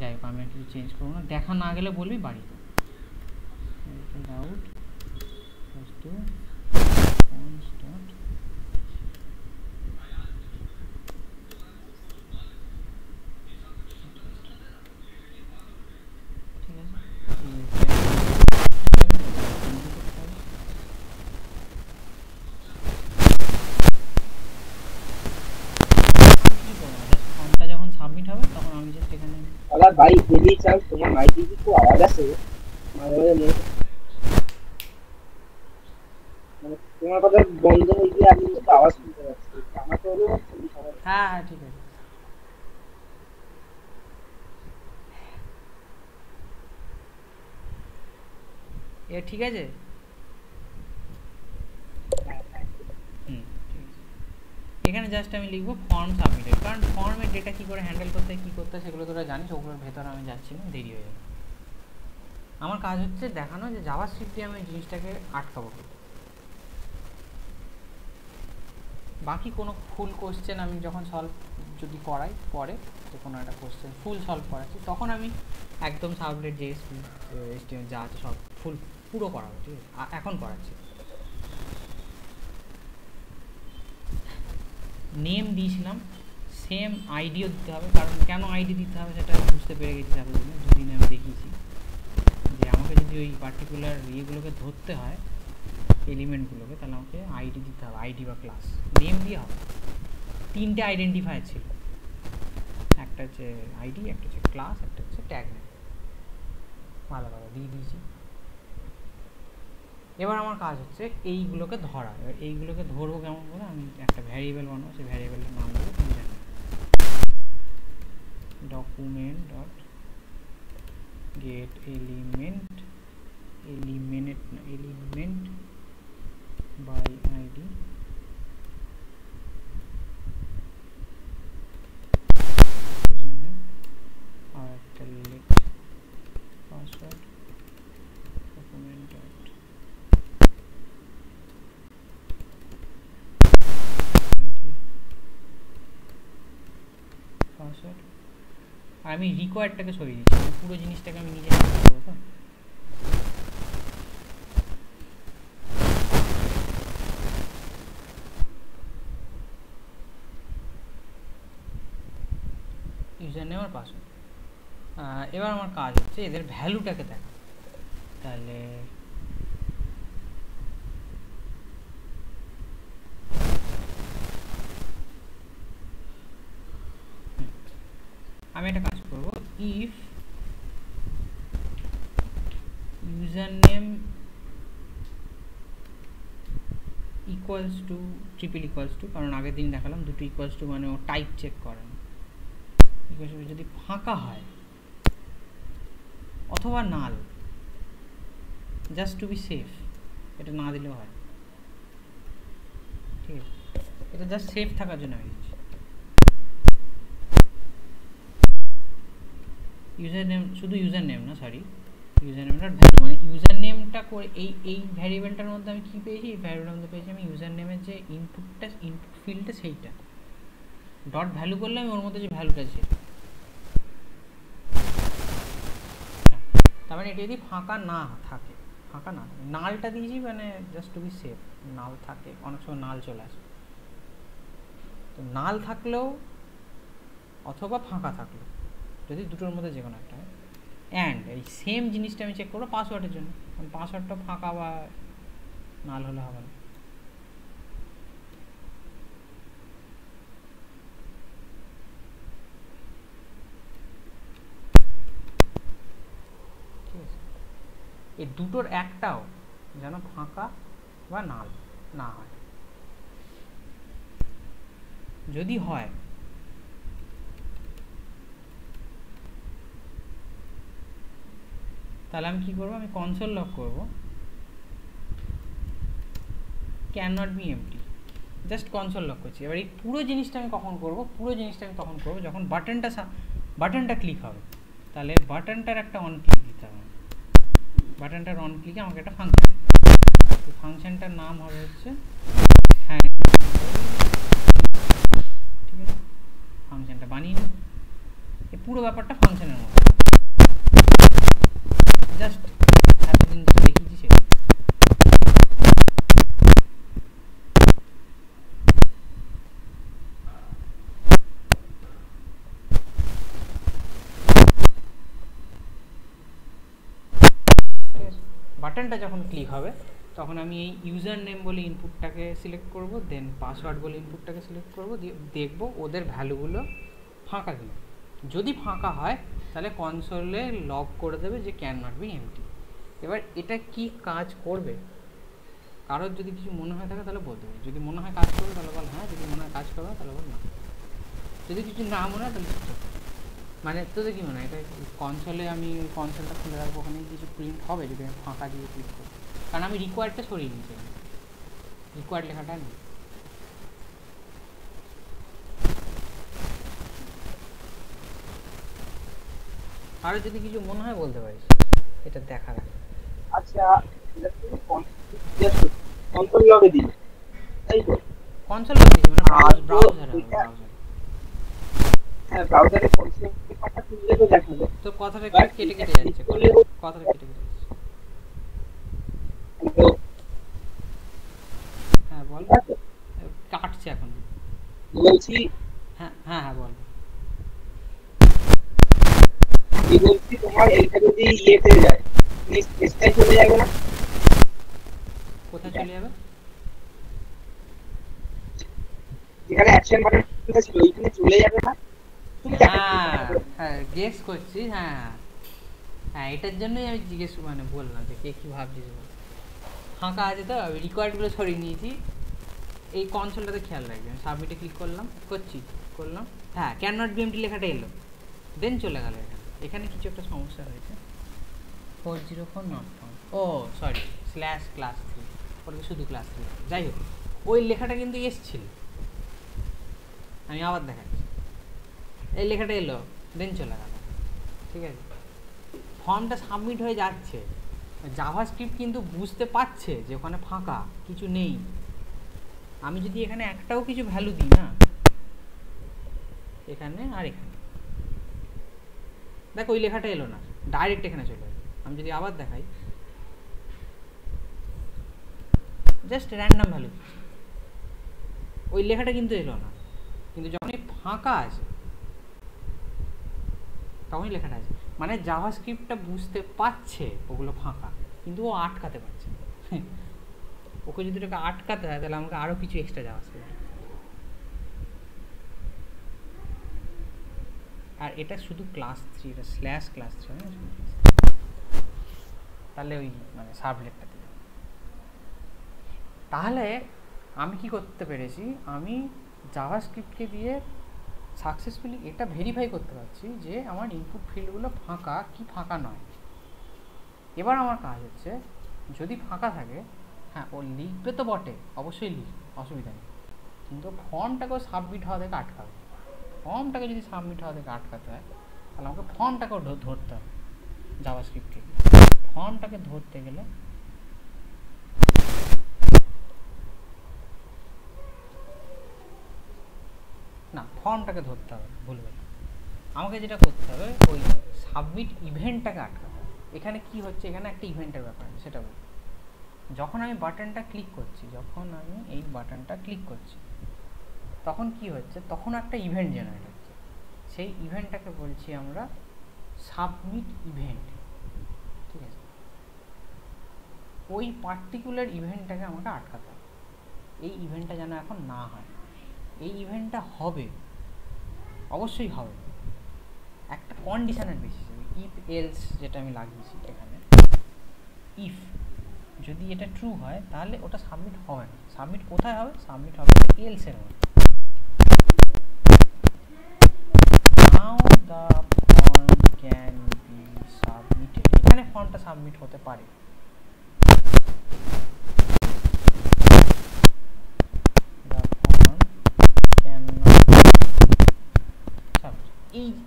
যাই হোক আমি আর কিছু চেঞ্জ করবো না, দেখা না গেলে বলবি বাড়িতে। আউট ভাই যদি চাও তোমার মাইকে কিছু আওয়াজ আছে মাঝে মাঝে, মানে তোমার কথা বন্ধ হয়ে গিয়ে আমি একটু আওয়াজ শুনতে পাচ্ছি, আমার তো হলো। হ্যাঁ হ্যাঁ ঠিক আছে। এ ঠিক আছে। এখানে জাস্ট আমি লিখবো ফর্ম সাবমিটেড, কারণ ফর্মের ডেটা কী করে হ্যান্ডেল করতে হয়, কী করতে হয় সেগুলো তোরা জানিস, ওগুলোর ভেতরে আমি যাচ্ছি না, দেরি হয়ে যাবে। আমার কাজ হচ্ছে দেখানো যে জাভাস্ক্রিপ্টে আমি জিনিসটাকে আটকাবো। বাকি কোনো ফুল কোশ্চেন আমি যখন সলভ যদি করাই পরে, যে কোনো একটা কোশ্চেন ফুল সলভ করাচ্ছি তখন আমি একদম সাবলেট যে এসটিএমএল যা আছে সব ফুল পুরো করাবো, ঠিক আছে? এখন করাচ্ছি। নেম দিয়েছিলাম, সেম আইডিও দিতে হবে, কারণ কেন আইডি দিতে হবে সেটা বুঝতে পেরে গেছি এতদিনে, দুদিনে আমি দেখিয়েছি যে আমাকে যদি ওই পার্টিকুলার ইয়েগুলোকে ধরতে হয়, এলিমেন্টগুলোকে, তাহলে আমাকে আইডি দিতে হবে, আইডি বা ক্লাস। নেম দিয়ে হবে, 3টে আইডেন্টিফায়ার ছিল, একটা হচ্ছে আইডি, একটা হচ্ছে ক্লাস, একটা হচ্ছে ট্যাগ নেম, ভালো দিয়ে দিয়েছি। এবার আমার কাজ হচ্ছে এইগুলোকে ধরা। এবার এইগুলোকে ধরবো কেমন করে? আমি একটা ভ্যারিয়েবল বানাবো, সেই ভ্যারিয়েবলের নাম দেবো document dot get element by id username আর select password document dot password. আমি রিকোয়ার্ডটাকে সরিয়ে দিচ্ছি, পুরো জিনিসটাকে আমি নিজে করবো। তো ইউজার নেম আর পাসওয়ার্ড। এবার আমার কাজ হচ্ছে এদের ভ্যালুটাকে দেখা। তাহলে আমি একটা কাজ করব, if user name equals to triple equals to, কারণ আগের দিন দেখালাম দুটো ইকুয়ালস টু মানে ও টাইপ চেক করেন, ইকুয়ালস টু যদি ফাঁকা হয় অথবা নাল, জাস্ট টু বি সেফ, এটা না দিলেও হয়, ঠিক আছে? এটা জাস্ট সেফ থাকার জন্য আমি দিচ্ছি। ইউজার নেম, শুধু ইউজার নেম না, sorry, user name not value, মানে ইউজার নেমটা করে এই ভ্যারিয়েবলটার মধ্যে আমি কি পেয়েছি, এই ভ্যারিয়েবলের মধ্যে পেয়েছি আমি ইউজার নেমের যে ইনপুটটা, ইনপুট ফিল্ডটা সেইটা ডট ভ্যালু করলে আমি ওর মধ্যে যে ভ্যালুটা ছিল, তার মানে এটা যদি ফাঁকা না থাকে, ফাঁকা না থাকে, নালটা দিয়েছি মানে জাস্ট টু বি সেফ, নাল থাকে, অনেক সময় নাল চলে আসে, তো নাল থাকলেও অথবা ফাঁকা থাকলেও, যদি দুটোর মধ্যে যে কোনো একটা হয়, অ্যান্ড এই সেম জিনিসটা আমি চেক করবো পাসওয়ার্ডের জন্য, কারণ পাসওয়ার্ডটা ফাঁকা বা নাল হলে হবে না। ঠিক আছে, এই দুটোর একটাও যেন ফাঁকা বা নাল না হয়, যদি হয় তাহলে আমি কি করবো, আমি কনসোল লক করব can not be empty, just console log করছি। এবার এই পুরো জিনিসটা আমি কখন করব, পুরো জিনিসটা আমি তখন করব যখন বাটনটা ক্লিক হবে, তাহলে বাটনটার একটা অন ক্লিক দিতে হবে, বাটনটার অন ক্লিকে আমাকে একটা ফাংশন, এই ফাংশনটার নাম হবে হচ্ছে হ্যান্ডেল, ঠিক আছে? ফাংশনটা বানিয়ে নিই, এই পুরো ব্যাপারটা ফাংশনের মধ্যে, জাস্ট এতদিন যেটা দেখিয়েছি সেটা। বাটনটা যখন ক্লিক হবে তখন আমি এই ইউজার নেম বলে ইনপুটটাকে সিলেক্ট করব, দেন পাসওয়ার্ড বলে ইনপুটটাকে সিলেক্ট করব, দিয়ে দেখব ওদের ভ্যালুগুলো ফাঁকা কিনা। যদি ফাঁকা হয় তাহলে কনসোলে লগ করে দেবে যে ক্যান নট বি এমটি। এবার এটা কি কাজ করবে, কারোর যদি কিছু মনে হয় থাকে তাহলে বলতে হবে, যদি মনে হয় কাজ করবে তাহলে বল হ্যাঁ, যদি মনে হয় কাজ করবে তাহলে বল না, যদি কিছু না মনে হয় তাহলে মানে তোদের কি মনে হয় এটা কনসোলে, আমি ওই কনসোলটা খুলে রাখবো, ওখানে কিছু প্রিন্ট হবে যদি আমি ফাঁকা দিয়ে ক্লিক করি, কারণ আমি রিকোয়ার্ডটা সরিয়ে নিচ্ছি, রিকোয়ার্ড লেখাটা নেই। আরো যদি কিছু মনে হয় বলতে পারিস, এটা দেখার আগে। আচ্ছা, কন্ট্রোল লগে দিই, তাই তো? কনসোল লগ দিছি মানে ব্রাউজার, হ্যাঁ ব্রাউজারে কনসোল পাটা খুললে তো দেখাবে। তো কথাটা কেটে কেটে যাচ্ছে, কথাটা কেটে কেটে যাচ্ছে। হ্যাঁ বল, কাটছে এখন বলছি। হ্যাঁ হ্যাঁ হ্যাঁ বল। কি বলছি, তোমার এটা যদি ইয়েতে যায় স্পেসটাই চলে যাবে না? কোথায় চলে যাবে? যেখানে অ্যাকশন বাটনটা ছিল ওইখানে চলে যাবে না? হ্যাঁ গেস করছি, হ্যাঁ হ্যাঁ এটার জন্যই আমি জিজ্ঞেস মানে বললাম যে কে কি ভাবছিস, ফাঁকা আছে তো, আমি রিকোয়ার্ডগুলো সরিয়ে নিয়েছি। এই কনসোলটাতে খেয়াল রাখবেন, সাবমিটে ক্লিক করলাম, করলাম, হ্যাঁ ক্যান নট বি এমটি লেখাটা এলো, দেন চলে গেল এখানে কিছু একটা সমস্যা হয়েছে, 404 not found, O sorry /class3, ওটাকে শুধু ক্লাস 3, যাই হোক ওই লেখাটা কিন্তু এসছিল, আমি আবার দেখাচ্ছি, এই লেখাটা এলো দেন চলে গেল, ঠিক আছে। ফর্মটা সাবমিট হয়ে যাচ্ছে, জাভাস্ক্রিপ্ট কিন্তু বুঝতে পারছে যে ওখানে ফাঁকা কিছু নেই। আমি যদি এখানে একটাও কিছু ভ্যালু দিই না, এখানে আর এখানে, দেখো ওই লেখাটা এলো না, ডাইরেক্ট এখানে চলে এলো। আমি যদি আবার দেখাই, জাস্ট র্যান্ডম ভ্যালু, ওই লেখাটা কিন্তু এলো না, কিন্তু যখন ফাঁকা আছে তখনই লেখাটা আছে, মানে জাভাস্ক্রিপ্টটা বুঝতে পারছে ওগুলো ফাঁকা, কিন্তু ও আটকাতে পারছে না। ওকে যদি ওটাকে আটকাতে হয় তাহলে আমাকে আরও কিছু এক্সট্রা জাভাস্ক্রিপ্ট, আর এটা শুধু ক্লাস 3, এটা /class3, তাহলে ওই মানে সাবলেটটা দিল। তাহলে আমি কি করতে পেরেছি, আমি জাভাস্ক্রিপ্টকে দিয়ে সাকসেসফুলি এটা ভেরিফাই করতে পারছি যে আমার ইনপুট ফিল্ডগুলো ফাঁকা কি ফাঁকা নয়। এবার আমার কাজ হচ্ছে, যদি ফাঁকা থাকে, হ্যাঁ ও লিখবে তো বটে, অবশ্যই লিখ, অসুবিধা নেই, কিন্তু ফর্মটাকেও সাবমিট হওয়া থেকে আটকাবে। ফর্মটাকে যদি সাবমিট হওয়া থেকে আটকাতে হয় তাহলে আমাকে ফর্মটাকেও ধরতে হবে জাভাস্ক্রিপ্টকে। ফর্মটাকে ধরতে গেলে না, ফর্মটাকে ধরতে হবে, ভুলবে না, আমাকে যেটা করতে হবে ওই সাবমিট ইভেন্টটাকে আটকাতে হবে। এখানে কি হচ্ছে, এখানে একটা ইভেন্টের ব্যাপার আছে, সেটা বলি। যখন আমি বাটনটা ক্লিক করছি, যখন আমি এই বাটনটা ক্লিক করছি, তখন কি হচ্ছে, তখন একটা ইভেন্ট জেনারেট হচ্ছে, সেই ইভেন্টটাকে বলছি আমরা সাবমিট ইভেন্ট, ঠিক আছে। ওই পার্টিকুলার ইভেন্টটাকে আমাকে আটকাতে হবে, এই ইভেন্টটা যেন এখন না হয়। এই ইভেন্টটা হবে, অবশ্যই হবে, একটা কন্ডিশনের বেসিসে, ইফ এলস যেটা আমি লাগিয়েছি এখানে, ইফ যদি এটা ট্রু হয় তাহলে ওটা সাবমিট হবে না। সাবমিট কোথায় হবে, সাবমিট হবে এলসের মধ্যে। Now the form can be submitted, এখানে ফর্মটা সাবমিট হতে পারে।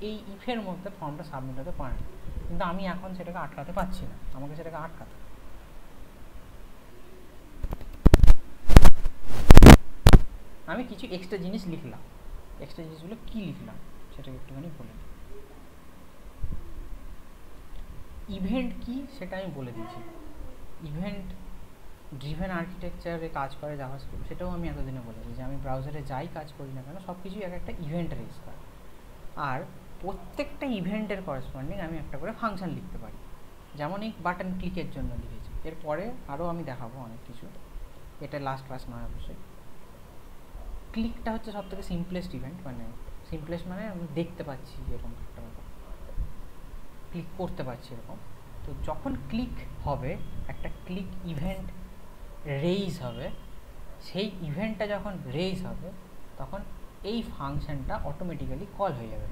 এই ইফের মধ্যে ফর্মটা সাবমিট হতে পারে না, কিন্তু আমি এখন সেটাকে আটকাতে পারছি না, আমাকে সেটাকে আটকাতে। আমি কিছু এক্সট্রা জিনিস লিখলাম, এক্সট্রা জিনিসগুলো কি লিখলাম সেটাকে একটুখানি বলে দিই। ইভেন্ট কি সেটা আমি বলে দিয়েছি, ইভেন্ট ড্রিভেন আর্কিটেকচারে কাজ করে জাভাস্ক্রিপ্ট, সেটাও আমি এতদিনে বলেছি যে আমি ব্রাউজারে যাই কাজ করি না কেন সব কিছুই একটা ইভেন্ট রেজ করে, আর প্রত্যেকটা ইভেন্টের করেসপন্ডিং আমি একটা করে ফাংশন লিখতে পারি। যেমন এই বাটন ক্লিকের জন্য লিখেছি, এরপরে আরও আমি দেখাবো অনেক কিছু, এটা লাস্ট ক্লাস নয় অবশ্যই। ক্লিকটা হচ্ছে সব থেকে সিম্পলেস্ট ইভেন্ট, মানে সিম্পলেস্ট মানে আমি দেখতে পাচ্ছি এরকম একটা ব্যাপার, ক্লিক করতে পারছি এরকম। তো যখন ক্লিক হবে, একটা ক্লিক ইভেন্ট রেইজ হবে, সেই ইভেন্টটা যখন রেইজ হবে তখন এই ফাংশনটা অটোমেটিক্যালি কল হয়ে যাবে।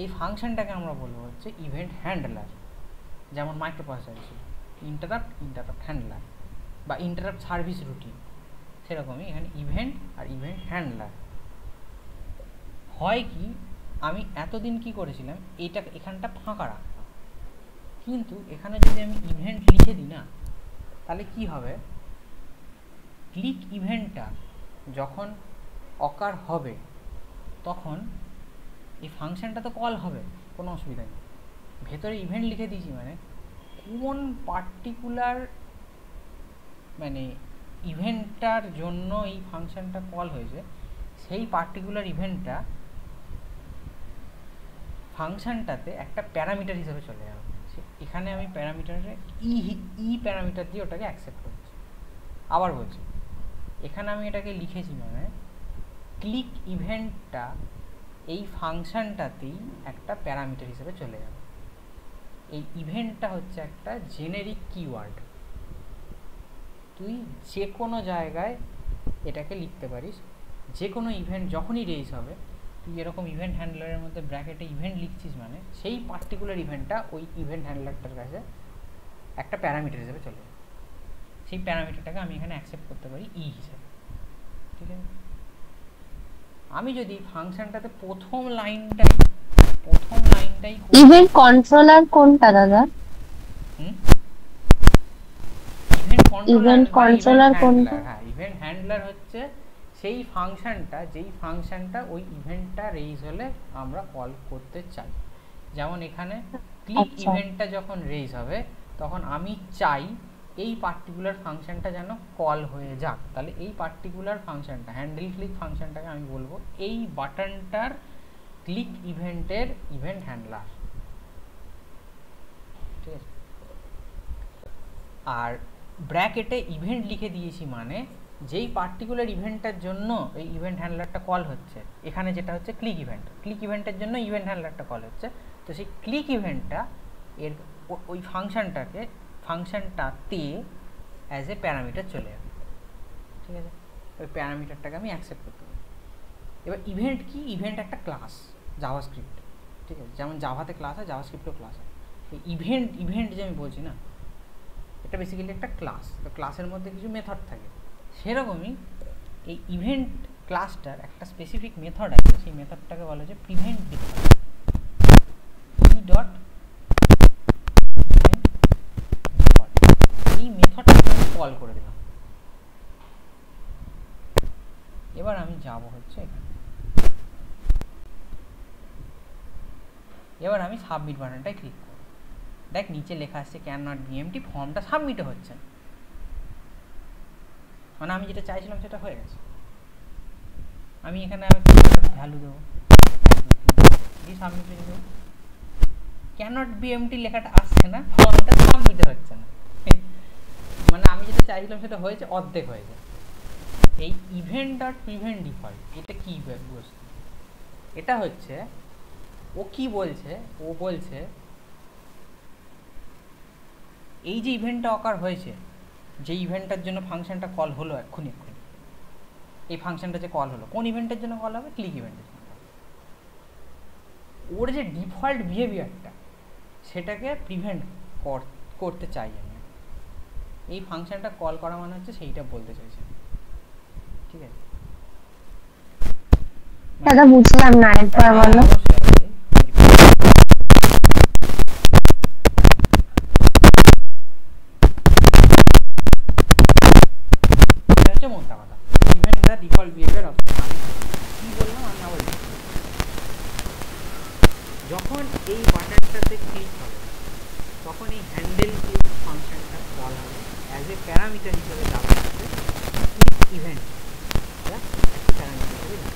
এই ফাংশনটাকে আমরা বলবো হচ্ছে ইভেন্ট হ্যান্ডলার, যেমন মাইক্রোপ্রসেসর ছিল ইন্টারাপ্ট হ্যান্ডলার বা ইন্টারাপ্ট সার্ভিস রুটিন, সেরকমই এখানে ইভেন্ট আর ইভেন্ট হ্যান্ডলার হয়। কি আমি এতদিন কি করেছিলাম, এখানটা ফাঁকা রাখতাম, কিন্তু এখানে যদি আমি ইভেন্ট লিখে দিই না, তাহলে কি হবে, ক্লিক ইভেন্টটা যখন অকার হবে তখন এই ফাংশনটা তো কল হবে, কোনো অসুবিধা নেই। ভেতরে ইভেন্ট লিখে দিয়েছি মানে কোন পার্টিকুলার মানে ইভেন্টটার জন্য এই ফাংশনটা কল হয়েছে, সেই পার্টিকুলার ইভেন্টটা ফাংশনটাতে একটা প্যারামিটার হিসেবে চলে যাবে। এখানে আমি প্যারামিটারে ই প্যারামিটার দিয়ে ওটাকে অ্যাকসেপ্ট করছি। আবার বলছি, এখানে আমি এটাকে লিখেছি মানে ক্লিক ইভেন্টটা এই ফাংশনটাতেই একটা প্যারামিটার হিসেবে চলে যাবে। এই ইভেন্টটা হচ্ছে একটা জেনেরিক কিওয়ার্ড, তুই যে কোনো জায়গায় এটাকে লিখতে পারিস, যে কোনো ইভেন্ট যখনই রেজ হবে তুই এরকম ইভেন্ট হ্যান্ডলারের মধ্যে ব্র্যাকেটে ইভেন্ট লিখছিস মানে সেই পার্টিকুলার ইভেন্টটা ওই ইভেন্ট হ্যান্ডলারটার কাছে একটা প্যারামিটার হিসেবে চলে যায়। সেই প্যারামিটারটাকে আমি এখানে অ্যাকসেপ্ট করতে পারি ই হিসেবে, ঠিক আছে? আমি যদি ফাংশনটাতে প্রথম লাইনটাই ইভেন্ট কন্ট্রোলার কোনটা দাদা? ইভেন্ট কন্ট্রোলার কোনটা? হ্যাঁ, ইভেন্ট হ্যান্ডলার হচ্ছে সেই ফাংশনটা, যেই ফাংশনটা ওই ইভেন্টটা রেইজ হলে আমরা কল করতে চাই। যেমন এখানে ক্লিক ইভেন্টটা যখন রেইজ হবে তখন আমি চাই এই পার্টিকুলার ফাংশনটা যেন কল হয়ে যাক। তাহলে এই পার্টিকুলার ফাংশনটা, হ্যান্ডেল ক্লিক ফাংশনটাকে আমি বলবো এই বাটনটার ক্লিক ইভেন্টের ইভেন্ট হ্যান্ডলার, ঠিক আছে? আর ব্র্যাকেটে ইভেন্ট লিখে দিয়েছি মানে যেই পার্টিকুলার ইভেন্টটার জন্য এই ইভেন্ট হ্যান্ডলারটা কল হচ্ছে, এখানে যেটা হচ্ছে ক্লিক ইভেন্ট, ক্লিক ইভেন্টের জন্য ইভেন্ট হ্যান্ডলারটা কল হচ্ছে, তো সেই ক্লিক ইভেন্টটা এর ওই ফাংশনটাতে অ্যাজ এ প্যারামিটার চলে যাবে, ঠিক আছে? ওই প্যারামিটারটাকে আমি অ্যাকসেপ্ট করতে পারি। এবার ইভেন্ট কি? ইভেন্ট একটা ক্লাস জাভাস্ক্রিপ্ট, ঠিক আছে? যেমন জাভাতে ক্লাস হয়, জাভাস্ক্রিপ্টেও ক্লাস হয়। এই ইভেন্ট যে আমি বলছি না, এটা বেসিক্যালি একটা ক্লাস, তো ক্লাসের মধ্যে কিছু মেথড থাকে। সেরকমই এই ইভেন্ট ক্লাসটার একটা স্পেসিফিক মেথড আছে, সেই মেথডটাকে বলা যায় প্রিভেন্ট ডিফল্ট। এই মেথডটাকে আমি কল করে দিলাম। এবার আমি যাব হচ্ছে এখানে, এবার আমি সাবমিট বাটনটায় ক্লিক করব। দেখ নিচে লেখা আসছে ক্যান নট বি এমটি, ফর্মটা সাবমিটও হচ্ছে না, মানে আমি যেটা চাইছিলাম সেটা হয়ে গেছে। আমি এখানে ভ্যালু দেবো, দিয়ে সাবমিট করে দেবো। ক্যান নট বি এমটি লেখাটা আসছে না, ফর্মটা সাবমিট হচ্ছে না, মানে আমি যেটা চাইছিলাম সেটা হয়েছে, অর্ধেক হয়েছে। এই ইভেন্ট ডট প্রিভেন্ট ডিফল্ট এটা কি বস্তু? এটা হচ্ছে ও কি বলছে, ও বলছে এই যে ইভেন্টটা অকার হয়েছে, যে ইভেন্টটার জন্য ফাংশনটা কল হলো এক্ষুনি, এই ফাংশনটা যে কল হলো, কোন ইভেন্টের জন্য কল হবে? ক্লিক ইভেন্টের জন্য। ওর যে ডিফল্ট বিহেভিয়ারটা সেটাকে প্রিভেন্ট করতে চাই আমি। এই ফাংশনটা কল করা মানে হচ্ছে সেইটা বলতে চাইছি, ঠিক আছে? দাদা বুঝলাম না, আরেকবার বলো। মোটা কথা event the default behaviour of কি বললাম আমি আবার যখন এই বাটনটাতে ক্লিক হবে তখন এই হ্যান্ডেল ক্লিক ফাংশনটা কল হবে অ্যাজ এ প্যারামিটার হিসেবে দেওয়া হচ্ছে ইভেন্ট প্যারামিটার হিসেবে।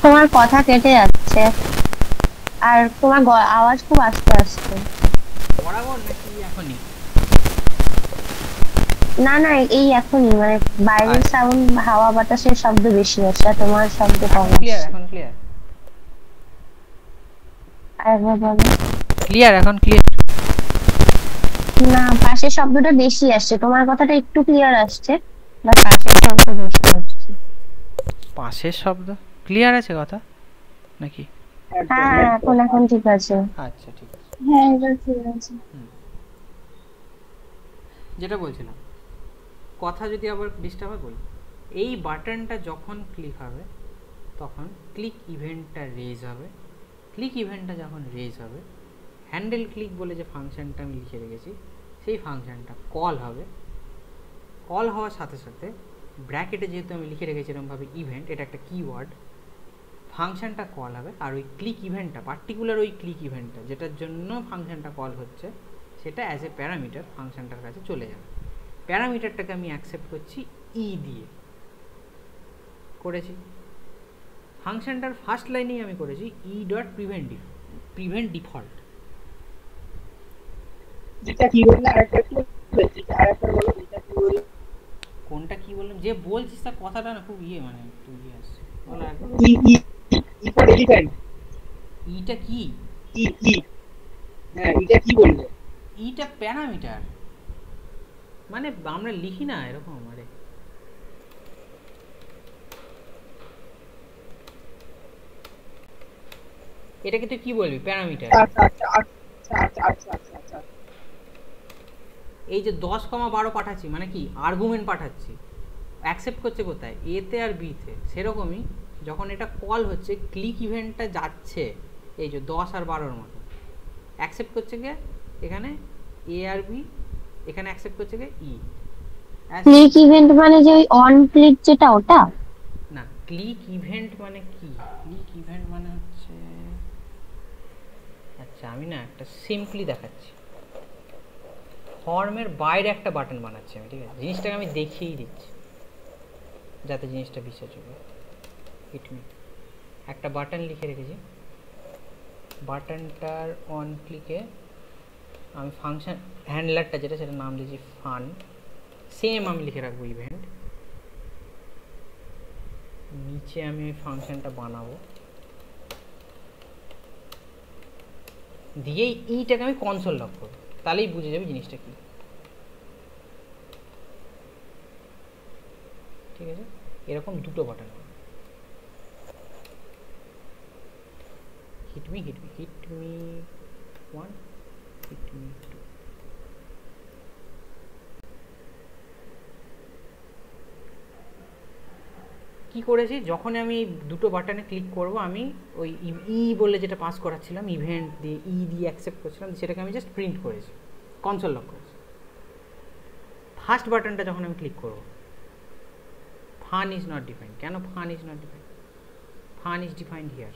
তোমার কথা কেটে যাচ্ছে আর তোমার আওয়াজ খুব আস্তে আস্তে। বরাবর নাকি এখনই? না না, এই এখনই, মানে বাইরের সাউন্ড, হাওয়া বাতাসের শব্দ বেশি হচ্ছে আর তোমার শব্দ কম আসছে। এখন ক্লিয়ার? আরেকবার বলো। ক্লিয়ার? এখন ক্লিয়ার? না, পাশের শব্দটা বেশি আসছে, তোমার কথাটা একটু ক্লিয়ার আসছে, বাট পাশের শব্দ বেশি আসছে। পাশের শব্দ ক্লিয়ার আছে কথা নাকি? হ্যাঁ এখন ঠিক আছে। আচ্ছা ঠিক আছে, হ্যাঁ এবার ঠিক আছে। যেটা বলছিলাম, কথা যদি আবার ডিস্টার্ব হয় বলি, এই বাটনটা যখন ক্লিক হবে তখন ক্লিক ইভেন্টটা রেজ হবে। ক্লিক ইভেন্টটা যখন রেজ হবে, হ্যান্ডেল ক্লিক বলে যে ফাংশনটা আমি লিখে রেখেছি সেই ফাংশনটা কল হবে। কল হওয়ার সাথে সাথে ব্র্যাকেটে যেহেতু আমি লিখে রেখেছি এরকমভাবে ইভেন্ট, এটা একটা কিওয়ার্ড, ফাংশনটা কল হবে আর ওই ক্লিক ইভেন্টটা, পার্টিকুলার ওই ক্লিক ইভেন্টটা যেটার জন্য ফাংশনটা কল হচ্ছে সেটা অ্যাজ এ প্যারামিটার ফাংশনটার কাছে চলে যাবে। প্যারামিটারটাকে আমি অ্যাকসেপ্ট করছি ই দিয়ে, করেছি। ফাংশনটার ফার্স্ট লাইনেই আমি করেছি ই ডট প্রিভেন্ট ডিফল্ট। যেটা কি বললে আরেকটা কি বলো, এটা কি বললে? কোনটা কি বললাম? যে বলছিস তার কথাটা না খুব মানে একটু আসছে, বলো একবার। E for elephant. ইটা কি? হ্যাঁ এটা কি বললে? ইটা প্যারামিটার, মানে আমরা লিখি না এরকম। আরে এটাকে তুই কি বলবি? প্যারামিটার। আচ্ছা আচ্ছা আচ্ছা আচ্ছা আচ্ছা আচ্ছা আচ্ছা এই যে 10,12 পাঠাচ্ছি মানে কি আর্গুমেন্ট পাঠাচ্ছি, অ্যাকসেপ্ট করছে কোথায়? এ তে আর বি তে। সেরকমই যখন এটা কল হচ্ছে, ক্লিক ইভেন্টটা যাচ্ছে এই যে 10 আর 12-র মতো, অ্যাকসেপ্ট করছে কে এখানে? এ আর বি। এখানে অ্যাকসেপ্ট করছে কে? ই। ক্লিক ইভেন্ট মানে যে ওই অন ক্লিক যেটা, ওটা না, ক্লিক ইভেন্ট মানে কি? ক্লিক ইভেন্ট মানে হচ্ছে, আচ্ছা আমি না একটা সিম্পলি দেখাচ্ছি। ফর্মের বাইরে একটা বাটন বানাচ্ছি আমি, ঠিক আছে? জিনিসটাকে আমি দেখিয়েই দিচ্ছি যাতে জিনিসটা বিশ্বাসযোগ্য। হিট মি, একটা বাটন লিখে রেখেছি। বাটনটার অন ক্লিকে আমি ফাংশন হ্যান্ডলারটা যেটা, সেটা নাম দিয়েছি ফান। সেম আমি লিখে রাখবো ইভেন্ট। নিচে আমি ওই ফাংশনটা বানাবো, দিয়েই ইটাকে আমি কনসোল লক করবো, তাহলেই বুঝে যাবে জিনিসটা কি। ঠিক আছে, এরকম দুটো button. Hit me, hit me, hit me 1, hit me 2। কি করেছি, যখন আমি দুটো বাটনে ক্লিক করব, আমি ওই ই বলে যেটা পাস করাচ্ছিলাম, ইভেন্ট দিয়ে ই দিয়ে অ্যাকসেপ্ট করছিলাম, সেটাকে আমি জাস্ট প্রিন্ট করেছি, কনসোল লক করেছি। ফার্স্ট বাটনটা যখন আমি ক্লিক করব, ফান ইজ নট ডিফাইন্ড। কেন fun is not defined? Fun is defined here.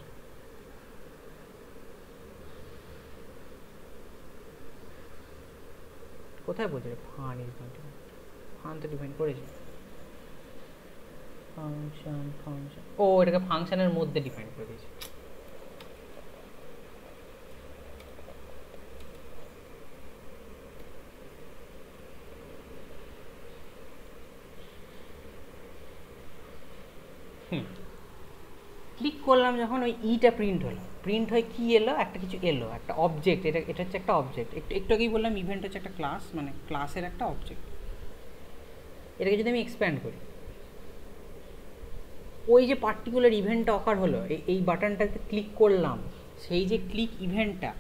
কোথায় বলছে fun is not defined? Fun তো ডিফাইন করেছি। ফাংশন, ফাংশন, ও এটাকে ফাংশনের মধ্যে ডিফাইন করে দিয়েছি। ক্লিক করলাম যখন, ওই ইটা প্রিন্ট হলো। প্রিন্ট হয়ে কি এলো? একটা কিছু এলো, একটা অবজেক্ট। এটা হচ্ছে একটা অবজেক্ট। একটু আগেই বললাম ইভেন্ট হচ্ছে একটা ক্লাস, মানে ক্লাসের একটা অবজেক্ট। এটাকে যদি আমি এক্সপ্যান্ড করি, ওই যে পার্টিকুলার ইভেন্টটা অকার হলো, এই বাটনটাতে ক্লিক করলাম, সেই যে ক্লিক ইভেন্টটা,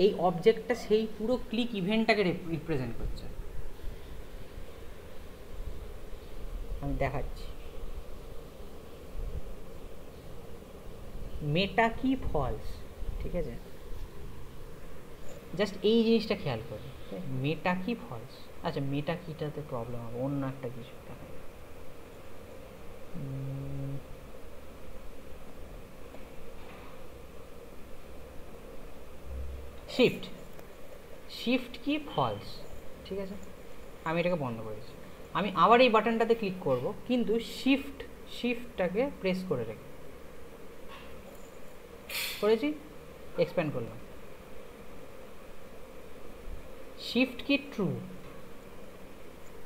এই অবজেক্টটা সেই পুরো ক্লিক ইভেন্টটাকে রিপ্রেজেন্ট করছে। আমি দেখাচ্ছি। মেটা কি ফলস, ঠিক আছে? জাস্ট এই জিনিসটা খেয়াল করি, মেটা কি ফলস। আচ্ছা, মেটা কিটাতে প্রবলেম হবে, অন্য একটা কিছু দেখাই। শিফট, শিফট কি ফলস, ঠিক আছে? আমি এটাকে বন্ধ করেছি। আমি আবার এই বাটনটাতে ক্লিক করব, কিন্তু শিফটটাকে প্রেস করে রেখে করেছি, এক্সপ্যান্ড করলাম। শিফট কি ট্রু,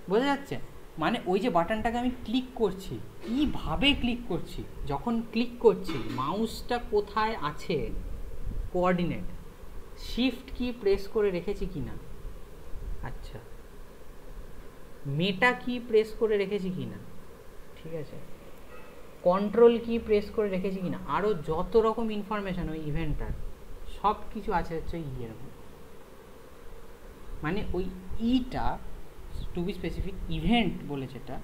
বোঝা যাচ্ছে? মানে ওই যে বাটনটাকে আমি ক্লিক করছি, কীভাবে ক্লিক করছি, যখন ক্লিক করছি মাউসটা কোথায় আছে, কোঅর্ডিনেট, শিফট কি প্রেস করে রেখেছি কি না, আচ্ছা মেটা কি প্রেস করে রেখেছি কি না, ঠিক আছে, কন্ট্রোল কি প্রেস করে রেখেছি কি না, আরও যত রকম ইনফরমেশান ওই ইভেন্টটার সব কিছু আছে হচ্ছে ওই ইয়ের মধ্যে। মানে ওই ইটা, টু বি স্পেসিফিক, ইভেন্ট বলে যেটা,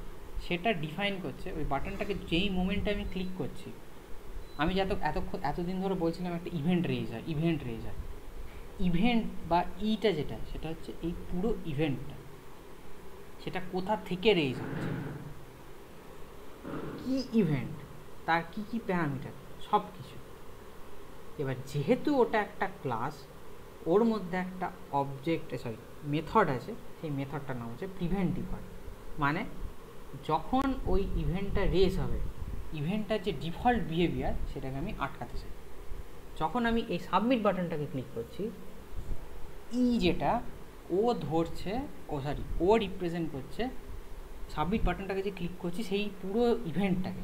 সেটা ডিফাইন করছে ওই বাটনটাকে। যেই মোমেন্টে আমি ক্লিক করছি, আমি এতদিন ধরে বলছিলাম একটা ইভেন্ট রেজ হয়, ইভেন্ট রেজ হয়। ইভেন্ট বা ইটা যেটা, সেটা হচ্ছে এই পুরো ইভেন্টটা, সেটা কোথা থেকে রেজ হচ্ছে, কি ইভেন্ট, তার কি কি প্যারামিটার, সব কিছু। এবার যেহেতু ওটা একটা ক্লাস, ওর মধ্যে একটা অবজেক্ট, সরি মেথড আছে, সেই মেথডটার নাম হচ্ছে প্রিভেন্ট ডিফল্ট। মানে যখন ওই ইভেন্টটা রেজ হবে, ইভেন্টটার যে ডিফল্ট বিহেভিয়ার, সেটাকে আমি আটকাতে চাই। যখন আমি এই সাবমিট বাটনটাকে ক্লিক করছি, ই যেটা ও ধরছে, ও রিপ্রেজেন্ট করছে সাবমিট বাটনটাকে যে ক্লিক করছি সেই পুরো ইভেন্টটাকে।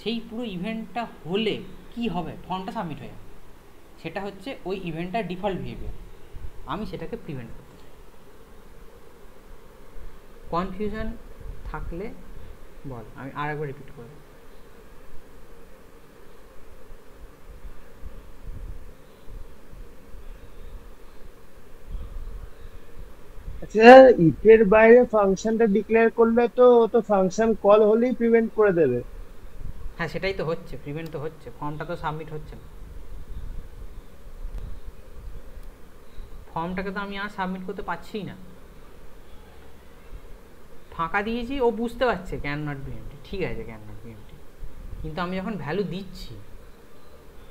সেই পুরো ইভেন্টটা হলে কি হবে, ফর্মটা সাবমিট হয়ে যাবে। সেটা হচ্ছে ওই ইভেন্টটার ডিফল্ট বিহেভিয়ার। আমি সেটাকে প্রিভেন্ট করতে চাই। কনফিউশন থাকলে বল, আমি আরেকবার রিপিট করব। আচ্ছা, ইফের বাইরে ফাংশনটা ডিক্লেয়ার করলে তো ও তো ফাংশন কল হলেই প্রিভেন্ট করে দেবে। হ্যাঁ সেটাই তো হচ্ছে, প্রিভেন্ট তো হচ্ছে, ফর্মটা তো সাবমিট হচ্ছে না, ফর্মটাকে তো আমি আর সাবমিট করতে পারছিই না, ফাঁকা দিয়েছি, ও বুঝতে পারছে ক্যান নট বি এমটি, ঠিক আছে ক্যান নট বি এমটি, কিন্তু আমি যখন ভ্যালু দিচ্ছি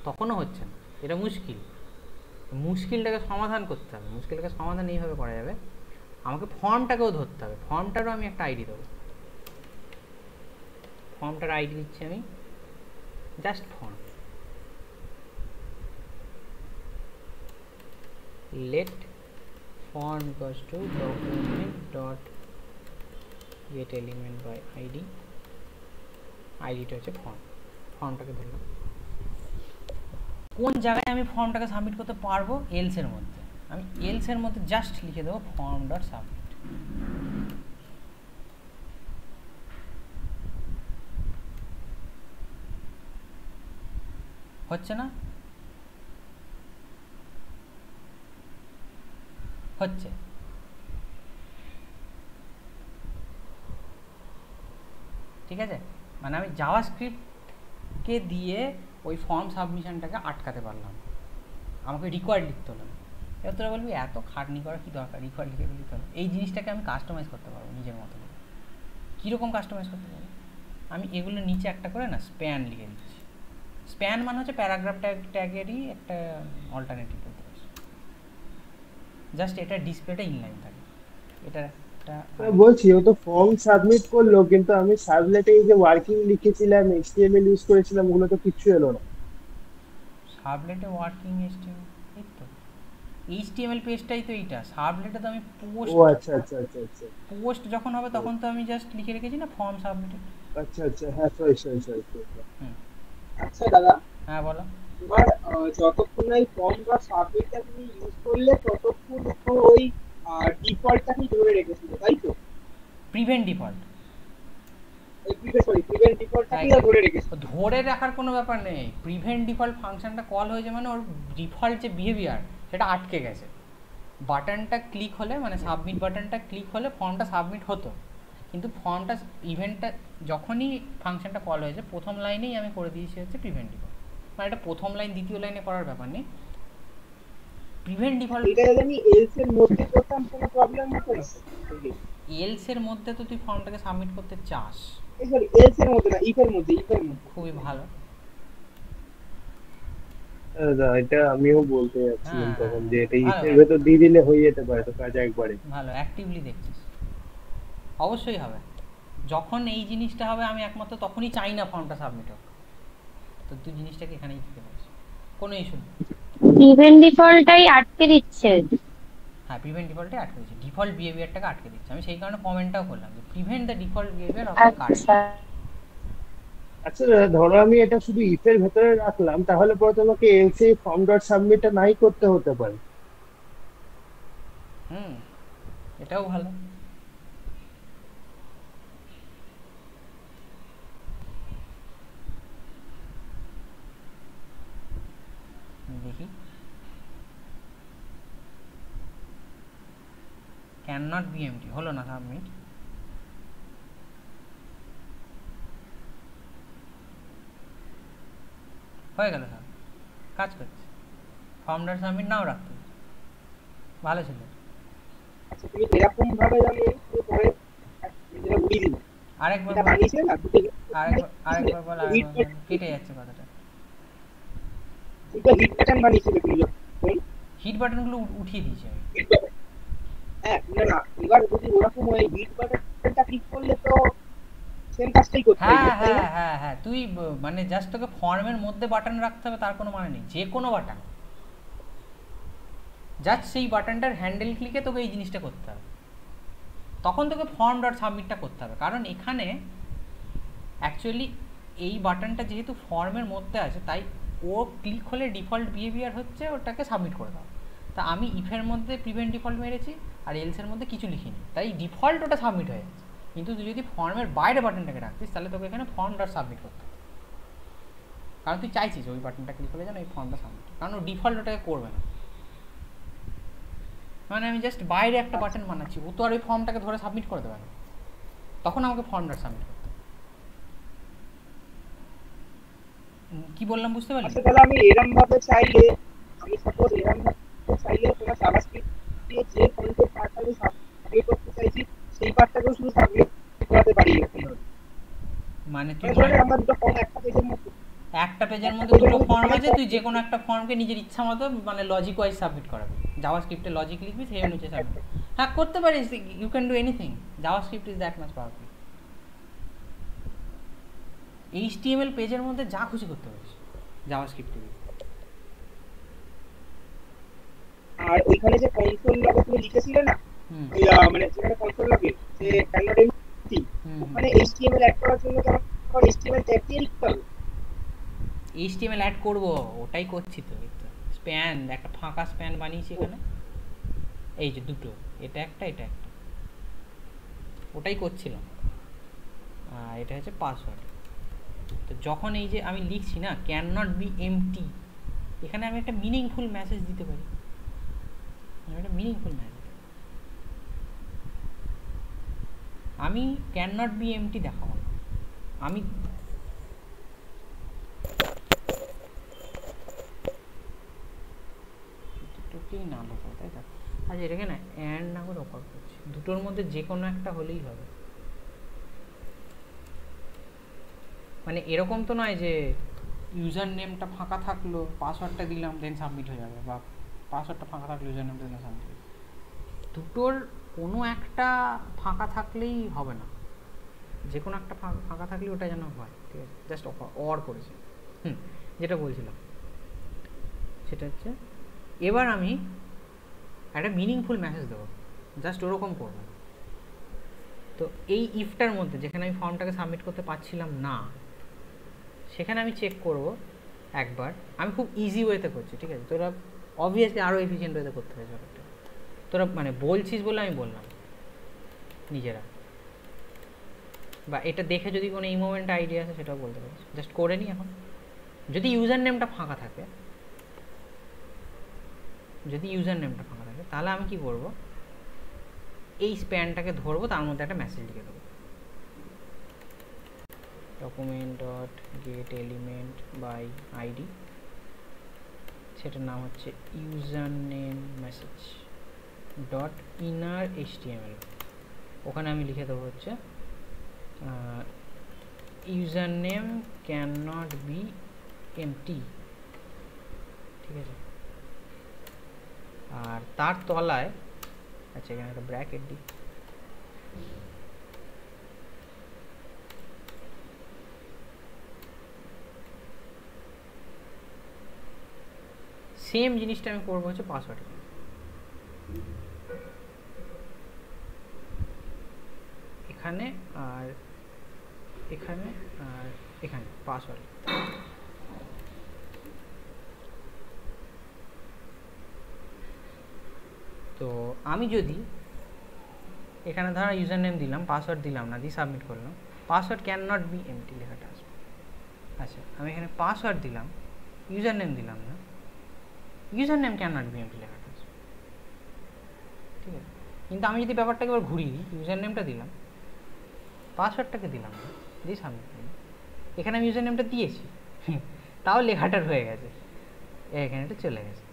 তখনও হচ্ছে না, এটা মুশকিল, মুশকিলটাকে সমাধান করতে হবে, মুশকিলটাকে সমাধান এইভাবে করা যাবে, আমাকে ফর্মটাকেও ধরতে হবে, ফর্মটারও আমি একটা আইডি দেবো, ফর্মটার আইডি দিচ্ছি আমি just form, let form equals to document dot get element by id, আইডিটা হচ্ছে ফর্ম, ফর্মটাকে ধরলাম, কোন জায়গায় আমি ফর্মটাকে সাবমিট করতে পারবো, এলস এর মধ্যে, আমি এলস এর মধ্যে জাস্ট লিখে দেবো ফর্ম ডট সাবমিট, হচ্ছে না, হচ্ছে, ঠিক আছে, মানে আমি জাভাস্ক্রিপ্টকে দিয়ে ওই ফর্ম সাবমিশনটাকে আটকাতে পারলাম, আমাকে রিকোয়ার্ড লিখতে হলো না, এবার তোরা বলবি এত খাটনি করা কি দরকার, রিকোয়ার্ড লিখে দিতে হলো, এই জিনিসটাকে আমি কাস্টমাইজ করতে পারবো নিজের মতো করে, কীরকম কাস্টমাইজ করতে পারবো, আমি এগুলো নিচে একটা করে না স্প্যান লিখে দিচ্ছি, স্প্যান মানে হচ্ছে প্যারাগ্রাফ ট্যাগেরই একটা অল্টারনেটিভ বলতে পারছি, জাস্ট এটা ডিসপ্লেটা ইনলাইন থাকে, এটা একটা বলছি ও তো ফর্ম সাবমিট করলো, কিন্তু আমি সাবলেটে এই যে ওয়ার্কিং লিখেছিলাম, এইচটিএমএল ইউজ করেছিলাম, ওগুলো তো কিচ্ছু এলো না। সাবলেটে ওয়ার্কিং এইচটিএমএল, এই তো এইচটিএমএল পেজটাই তো এইটা, সাবলেটে তো আমি পোস্ট, ও আচ্ছা আচ্ছা আচ্ছা আচ্ছা পোস্ট যখন হবে তখন তো আমি জাস্ট লিখে রেখেছি না ফর্ম সাবমিটেড, আচ্ছা আচ্ছা, হ্যাঁ সরি সরি সরি। আচ্ছা দাদা, হ্যাঁ বলো, এবার যতক্ষণ না এই ফর্ম বা সাবমিটটা তুমি ইউজ করলে ততক্ষণ তো ওই ডিফল্টটাকে ধরে রেখেছিল, তাই তো? প্রিভেন্ট ডিফল্ট, প্রিভেন্ট ডিফল্টটাকে ধরে রেখেছিল। ধরে রাখার কোনো ব্যাপার নেই, প্রিভেন্ট ডিফল্ট ফাংশনটা কল হয়েছে মানে ওর ডিফল্ট যে বিহেভিয়ার সেটা আটকে গেছে, বাটনটা ক্লিক হলে মানে সাবমিট বাটনটা ক্লিক হলে ফর্মটা সাবমিট হতো, কিন্তু ফর্মটা ইভেন্টটা যখনই ফাংশনটা কল হয়েছে প্রথম লাইনেই আমি করে দিয়েছি হচ্ছে প্রিভেন্ট ডিফল্ট, মানে এটা প্রথম লাইন দ্বিতীয় লাইনে করার ব্যাপার নেই, প্রিভেন্ট ডিফল্ট, এটা যদি আমি এলস এর মধ্যে করতাম কোনো প্রবলেম হতো না? এলস এর মধ্যে তো তুই ফর্মটাকে সাবমিট করতে চাস, সরি এলস এর মধ্যে না, ইফের মধ্যে, ইফের মধ্যে। খুবই ভালো, এটা আমিও বলতে যাচ্ছিলাম হ্যাঁ, তখন হ্যাঁ, যে এটা ভালো, ইফের ভালো। ভেতর দিয়ে দিলে হয়ে যেতে পারে তো কাজ একবারে। ভালো অ্যাক্টিভলি দেখছিস, অবশ্যই হবে, যখন এই জিনিসটা হবে আমি একমাত্র তখনই চাই না ফর্মটা সাবমিট হোক, তো তুই জিনিসটাকে এখানেই দিতে পারিস, কোনো ইস্যু নেই, প্রিভেন্ট ডিফল্টটাই আটকে দিচ্ছে। হ্যাঁ প্রিভেন্ট ডিফল্টে আটকে দিচ্ছে, ডিফল্ট বিহেভিয়ারটাকে আটকে দিচ্ছে, আমি সেই কারণে কমেন্টটাও করলাম যে prevent the default behaviour of the current, আচ্ছা আচ্ছা ধরো আমি এটা শুধু ইফের ভেতরে রাখলাম, তাহলে পরে তোমাকে এলসি ফর্ম ডট সাবমিটটা নাই করতে হতে পারে। এটাও ভালো, দেখি ক্যান নট বি এমটি হলো না সাবমিট, হয়ে গেল স্যার, কাজ করছে, ফর্ম ডট সাবমিট নাও রাখতে, ভালো ছিল, আচ্ছা তুমি এরকম ভাবে আমি পরে যেটা বুঝিয়ে দিলাম, আরেকবার এটা বল, বানিয়েছিলে না, আরেকবার বল, কেটে যাচ্ছে কথাটা, এটা হিট প্যাটার্ন বানিয়েছিলে তুমি যখন, হিট বাটনগুলো উঠিয়ে দিয়েছি আমি, হ্যাঁ না না, এবার যদি ওরকম ওই হিট বাটনটা ক্লিক করলে তো সেম কাজটাই করতে হ্যাঁ হবে, তাই না? হ্যাঁ হ্যাঁ হ্যাঁ, তুই মানে জাস্ট তোকে ফর্মের মধ্যে বাটন রাখতে হবে তার কোনো মানে নেই, যে কোনো বাটন, জাস্ট সেই বাটনটার হ্যান্ডেল ক্লিকে তোকে এই জিনিসটা করতে হবে, তখন তোকে ফর্ম ডট সাবমিটটা করতে হবে, কারণ এখানে অ্যাকচুয়ালি এই বাটনটা যেহেতু ফর্মের মধ্যে আছে তাই ও ক্লিক হলে ডিফল্ট বিহেভিয়ার হচ্ছে ওটাকে সাবমিট করে দাও, তা আমি ইফের মধ্যে প্রিভেন্ট ডিফল্ট মেরেছি আর এলসের মধ্যে কিছু লিখিনি, তাই ডিফল্ট ওটা সাবমিট হয়ে যাচ্ছে, কিন্তু তুই যদি ফর্মের বাইরে বাটনটাকে রাখতিস তাহলে তোকে এখানে ফর্ম ডট সাবমিট করতে হবে, কারণ তুই চাইছিস ওই বাটনটা ক্লিক করে যেন এই ফর্মটা সাবমিট, কারণ ও ডিফল্ট ওটাকে করবে না, মানে আমি জাস্ট বাইরে একটা বাটন বানাচ্ছি, ও তো আর ওই ফর্মটাকে ধরে সাবমিট করে দেবে না, তখন আমাকে ফর্মটা সাবমিট করতে হবে। কি বললাম বুঝতে পারলি? আচ্ছা তাহলে আমি এরকম ভাবে চাইলে, আমি সাপোজ এরকম ভাবে চাইলে তোমার জাভাস্ক্রিপ্ট দিয়ে যে ফন্টের পার্টটা আমি সাবমিট করতে চাইছি সেই পার্টটাকেও শুধু সাবমিট করাতে পারি এখন। মানে তুই ধরে আমরা দুটো ফর্ম একটা পেজের মধ্যে দুটো ফর্ম আছে, তুই যে কোনো একটা ফর্মকে নিজের ইচ্ছা মতো মানে লজিক ওয়াইজ সাবমিট করাবি, জাভাস্ক্রিপ্টে লজিক লিখবি সেই অনুযায়ী সাবমিট। হ্যাঁ করতে পারিস, you can do anything, JavaScript is that much powerful. HTML পেজের মধ্যে যা খুশি করতে পারিস জাভাস্ক্রিপ্টে। আর ওইখানে যে কনসোল লগে তুমি লিখেছিলে না, মানে যেখানে কনসোল লগে যে ক্যানভাস এমটি, মানে এইচটিএমএল অ্যাড করার জন্য তো আমার এইচটিএমএল ট্যাগ দিয়ে লিখতে হবে। এইচটিএমএল অ্যাড করব, ওটাই করছি তো। স্প্যান, একটা ফাঁকা স্প্যান বানিয়েছি এখানে, এই যে দুটো, এটা একটা এটা একটা, ওটাই করছিলাম। এটা হচ্ছে পাসওয়ার্ড। তো যখন এই যে আমি লিখছি না ক্যান নট বি এমটি, এখানে আমি একটা মিনিংফুল মেসেজ দিতে পারি, একটা মিনিংফুল মেসেজ। আমি ক্যান নট বি এমটি দেখাবো না, আমি না দেখাবো, তাই তো? আচ্ছা এটাকে না অ্যান্ড না করে অফার করছি, দুটোর মধ্যে যে কোনো একটা হলেই হবে। মানে এরকম তো নয় যে ইউজার নেমটা ফাঁকা থাকলো, পাসওয়ার্ডটা দিলাম দেন সাবমিট হয়ে যাবে, বা পাসওয়ার্ডটা ফাঁকা থাকলো ইউজার নেমটা দেন সাবমিট হয়ে যাবে। দুটোর কোনো একটা ফাঁকা থাকলেই হবে না, যে কোনো একটা ফাঁকা থাকলে ওটা যেন হয়, ঠিক আছে? জাস্ট অর করেছে। যেটা বলছিলাম সেটা হচ্ছে এবার আমি একটা মিনিংফুল মেসেজ দেবো, জাস্ট ওরকম করবো। তো এই ইফটার মধ্যে যেখানে আমি ফর্মটাকে সাবমিট করতে পারছিলাম না, সেখানে আমি চেক করব একবার। আমি খুব ইজি ওয়েতে করছি, ঠিক আছে? তোরা অবভিয়াসলি আরও এফিসিয়েন্ট ওয়েতে করতে হবে ব্যাপারটা। তোরা মানে বলছিস বলে আমি বললাম নিজেরা, বা এটা দেখে যদি কোনো এই মোমেন্ট আইডিয়া আছে সেটাও বলতে পারিস। জাস্ট করে নিই এখন। যদি ইউজার নেমটা ফাঁকা থাকে, তাহলে আমি কি করব, এই স্প্যানটাকে ধরবো, তার মধ্যে একটা মেসেজ লিখে দেবো, document dot get element by ID, সেটার নাম হচ্ছে user name message dot inner HTML. ওখানে আমি লিখে দেবো হচ্ছে user name can not be empty, ঠিক আছে? আর তার তলায়, আচ্ছা এখানে একটা ব্র্যাকেট দিই, সেম জিনিসটা আমি করবো হচ্ছে পাসওয়ার্ড, এখানে আর এখানে আর এখানে পাসওয়ার্ড। তো আমি যদি এখানে ধরো ইউজার নেম দিলাম, পাসওয়ার্ড দিলাম না, দিয়ে সাবমিট করলাম, password can not be empty লেখাটা আসবে। আচ্ছা আমি এখানে পাসওয়ার্ড দিলাম, ইউজার নেম দিলাম না, user name can not be empty লেখাটা আসবে, ঠিক আছে? কিন্তু আমি যদি ব্যাপারটাকে এবার ঘুরিয়ে দিই, ইউজার নেমটা দিলাম, পাসওয়ার্ডটাকে দিলাম না, দিয়ে সাবমিট করলাম, এখানে আমি ইউজার নেমটা দিয়েছি, তাও লেখাটার হয়ে গেছে, এখানে এটা চলে গেছে।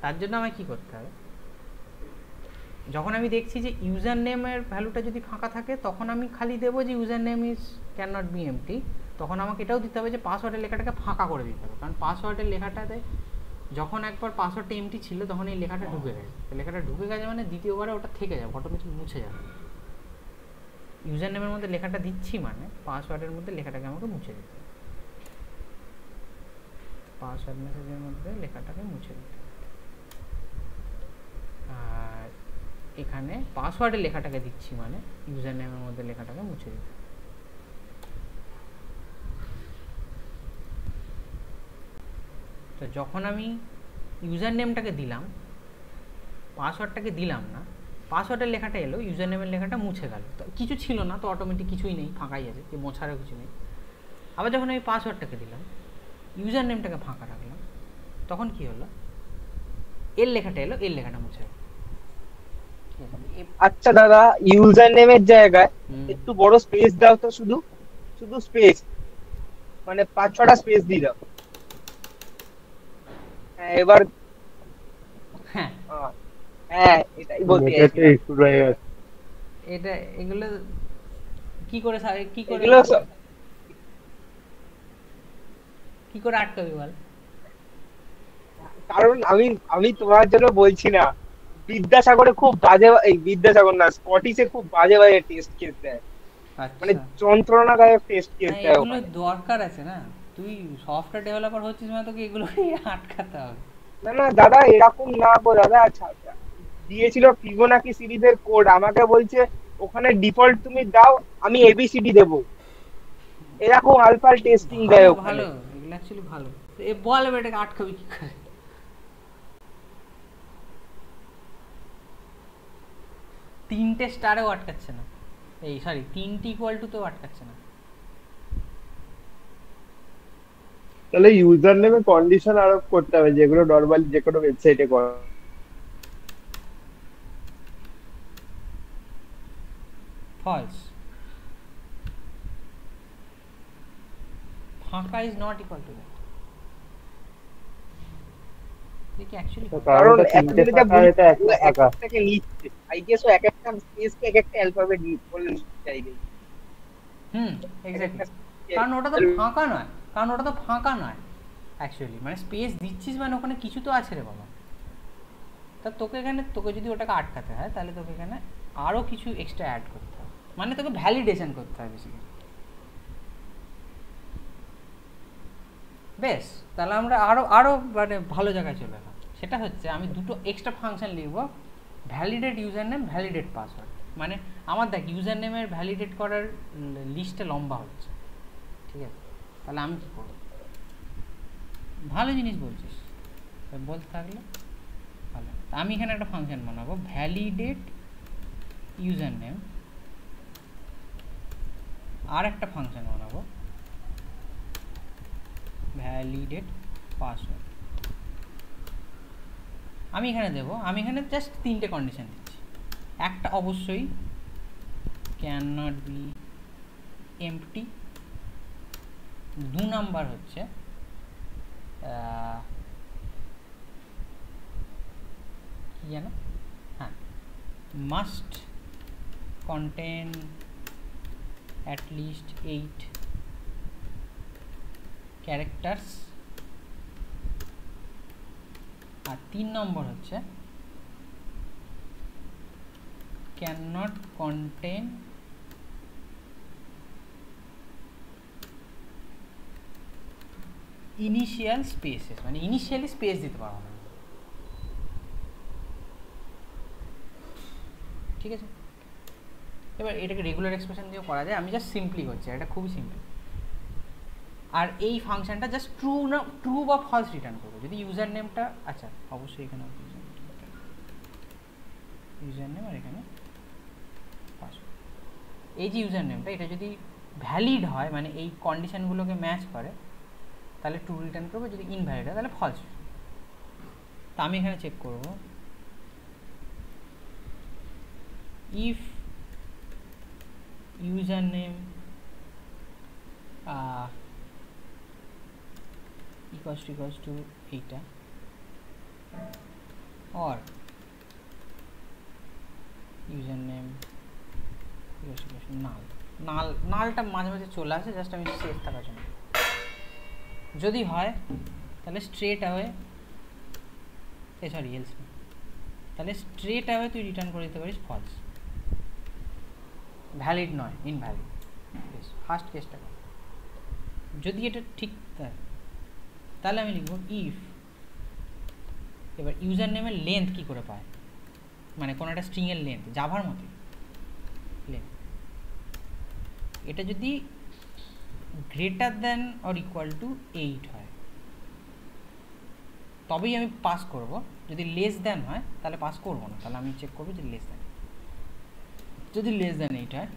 তার জন্য আমায় কী করতে হবে, যখন আমি দেখছি যে ইউজার নেমের ভ্যালুটা যদি ফাঁকা থাকে, তখন আমি খালি দেবো যে user name is can not be empty, তখন আমাকে এটাও দিতে হবে যে পাসওয়ার্ডের লেখাটাকে ফাঁকা করে দিতে হবে, কারণ পাসওয়ার্ডের লেখাটাতে যখন একবার পাসওয়ার্ডটা এমটি ছিল তখন এই লেখাটা ঢুকে গেছে, লেখাটা ঢুকে গেছে মানে দ্বিতীয়বারে ওটা থেকে যাবে, অটোমেটিক মুছে যাবে। ইউজার নেমের মধ্যে লেখাটা দিচ্ছি মানে পাসওয়ার্ডের মধ্যে লেখাটাকে আমাকে মুছে দিতে হবে, পাসওয়ার্ড মেসেজের মধ্যে লেখাটাকে মুছে দিতে হবে। আর এখানে পাসওয়ার্ডের লেখাটাকে দিচ্ছি মানে ইউজার নেমের মধ্যে লেখাটাকে মুছে দিতে হবে। তো যখন আমি ইউজার নেমটাকে দিলাম, পাসওয়ার্ডটাকে দিলাম না, পাসওয়ার্ডের লেখাটা এলো, ইউজার নেমের লেখাটা মুছে গেল, তো কিছু ছিল না, তো অটোমেটিক কিছুই নেই, ফাঁকাই আছে, যে মোছারও কিছু নেই। আবার যখন আমি পাসওয়ার্ডটাকে দিলাম, ইউজার নেমটাকে ফাঁকা রাখলাম, তখন কি হলো, এর লেখাটা এলো, এর লেখাটা মুছে গেল। আচ্ছা দাদা, ইউজার নেমের জায়গায় একটু বড় স্পেস দাও তো, শুধু শুধু স্পেস, মানে 5-6টা স্পেস দিয়ে দাও। হ্যাঁ এবার, হ্যাঁ হ্যাঁ এটাই বলতে চাইছি। এটা এগুলো কি করে কি করে এগুলো কি করে আটকাবি বল? কারণ আমি তোমার জন্য বলছি না, বিদ্যাসাগরে খুব বাজে, এই বিদ্যাসাগর না, স্কটিশে খুব বাজে বাজে টেস্ট কেস দেয়, মানে যন্ত্রণাদায়ক টেস্ট কেস দেয়। এগুলো দরকার আছে না, তুই সফটওয়্যার ডেভেলপার হচ্ছিস মানে তোকে এগুলো আটকাতে হবে। না না দাদা, এরকম না গো দাদা। আচ্ছা দিয়েছিল ফিবোনাকি সিরিজের কোড, আমাকে বলছে ওখানে ডিফল্ট তুমি দাও, আমি এবিসিডি দেবো, এরকম আলফাল টেস্টিং দেয় ওখানে। ভালো, এগুলো অ্যাকচুয়ালি ভালো। এ বল এটাকে আটকাবি কি করে? তিনটে স্টারেও আটকাচ্ছে না, এই সরি 3টি ইকুয়াল টু তেও আটকাচ্ছে না। তাহলে ইউজার নেমে কন্ডিশন আরোপ করতে হবে, যেগুলো নরমালি যে কোনো ওয়েবসাইটে করা। ফলস, ফাঁকা is not equal to that. দেখি অ্যাকচুয়ালি কারণ এতদিনে যা একটাকে লিখছে, আই গেস ও এক একটা স্পেসকে এক একটা অ্যালফাবেট বলে চাইবে। এক্স্যাক্টলি, কারণ ওটা তো ফাঁকা নয়, অ্যাকচুয়ালি মানে স্পেস দিচ্ছিস মানে ওখানে কিছু তো আছে রে বাবা। তা তোকে এখানে, তোকে যদি ওটাকে আটকাতে হয় তাহলে তোকে এখানে আরো কিছু এক্সট্রা অ্যাড করতে হবে, মানে তোকে ভ্যালিডেশন করতে হবে বেসিক্যালি। বেশ, তাহলে আমরা আরো মানে ভালো জায়গায় চলে এলাম। সেটা হচ্ছে আমি দুটো এক্সট্রা ফাংশন লিখবো, validate user name, validate password. মানে আমার দেখ ইউজার নেমের ভ্যালিডেট করার লিস্টটা লম্বা হচ্ছে, ঠিক আছে? তাহলে আমি কি করব? ভালো জিনিস বলছিস, বলতে থাকলে ভালো। আমি এখানে একটা ফাংশন বানাবো, ভ্যালিডেট ইউজার নেম, আর একটা ফাংশন বানাবো ভ্যালিডেট পাসওয়ার্ড। আমি এখানে দেবো, আমি এখানে জাস্ট 3টে কন্ডিশন দিচ্ছি। একটা অবশ্যই can not be empty, 2 number হচ্ছে কি জানো, হ্যাঁ, must contain at least 8 characters, আর 3 নম্বর হচ্ছে cannot contain ইনিশিয়াল স্পেসেস, মানে ইনিশিয়ালি স্পেস দিতে পারবো না, ঠিক আছে? এবার এটাকে রেগুলার এক্সপ্রেশন দিয়েও করা যায়, আমি জাস্ট সিম্পলি করছি, এটা খুবই সিম্পল। আর এই ফাংশনটা জাস্ট ট্রু বা ফলস রিটার্ন করবে যদি ইউজার নেমটা, আচ্ছা অবশ্যই এখানে ইউজার নেম আর এখানে পাসওয়ার্ড। এই যে ইউজার নেমটা, এটা যদি ভ্যালিড হয় মানে এই কন্ডিশনগুলোকে ম্যাচ করে তাহলে ট্রু রিটার্ন করবে, যদি ইনভ্যালিড হয় তাহলে ফলস। তা আমি এখানে চেক করব ইফ username equals to এইটা, or username equals to নালটা মাঝে মাঝে চলে আসে, জাস্ট আমি সেফ থাকার জন্য। যদি হয় তাহলে স্ট্রেট অ্যাওয়ে, সরি এলস, তাহলে স্ট্রেট অ্যাওয়ে তুই রিটার্ন করে দিতে পারিস ফলস, ভ্যালিড নয়, ইনভ্যালিড। বেশ, ফার্স্ট কেসটা যদি এটা ঠিক তাহলে আমি লিখব ইফ, এবার ইউজার নেমের লেন্থ কি করে পায়, মানে কোনো একটা স্ট্রিংয়ের লেন্থ, জাভার মতো লেন্থ, এটা যদি greater than or equal to 8 হয় তবেই আমি পাস করব, যদি লেস দ্যান হয় তাহলে পাস করব না, তাহলে আমি চেক করবো যদি লেস দ্যান, যদি লেস দ্যান 8 হয়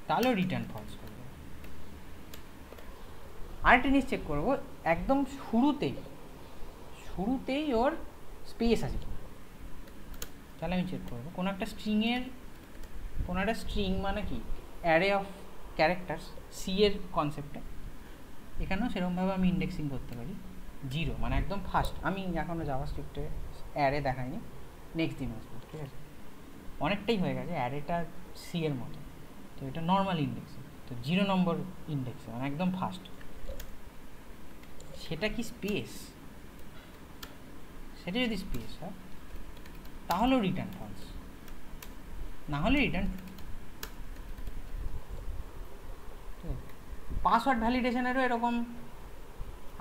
তাহলেও রিটার্ন ফলস করবো। আরেকটা জিনিস চেক করবো, একদম শুরুতেই ওর স্পেস আছে কিনা, তাহলে আমি চেক করবো কোনো একটা স্ট্রিংয়ের, কোনো একটা স্ট্রিং মানে কি অ্যারে অফ ক্যারেক্টার্স সি এর কনসেপ্টে, এখানেও সেরকমভাবে আমি ইন্ডেক্সিং করতে পারি 0 মানে একদম ফার্স্ট। আমি এখনও জাভাস্ক্রিপ্টে অ্যারে দেখাইনি, নেক্সট দিন আসবো, ঠিক আছে? অনেকটাই হয়ে গেছে অ্যারেটা সি এর মতো, তো এটা নর্মাল ইন্ডেক্সিং, তো 0 নম্বর ইন্ডেক্সে মানে একদম ফার্স্ট। সেটা কি স্পেস? সেটা যদি স্পেস হয় তাহলেও রিটার্ন ফলস, না হলে রিটার্ন। পাসওয়ার্ড ভ্যালিডেশনেরও এরকম,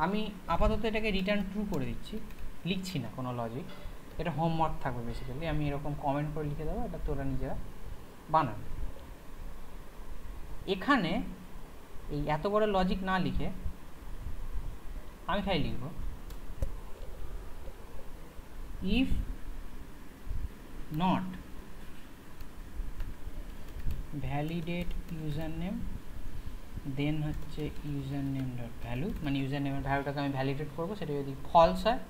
আমি আপাতত এটাকে রিটার্ন ট্রু করে দিচ্ছি, লিখছি না কোনো লজিক, এটা হোমওয়ার্ক থাকবে বেসিক্যালি। আমি এরকম কমেন্ট করে লিখে দেবো, এটা তোরা নিজেরা বানাবে। এখানে এই এত বড় লজিক না লিখে আমি খাই লিখব if not validate user name, then হচ্ছে ইউজার নেম ডট ভ্যালু, মানে ইউজার নেমের ভ্যালুটাকে আমি ভ্যালিডেট করবো, সেটা যদি ফলস হয়,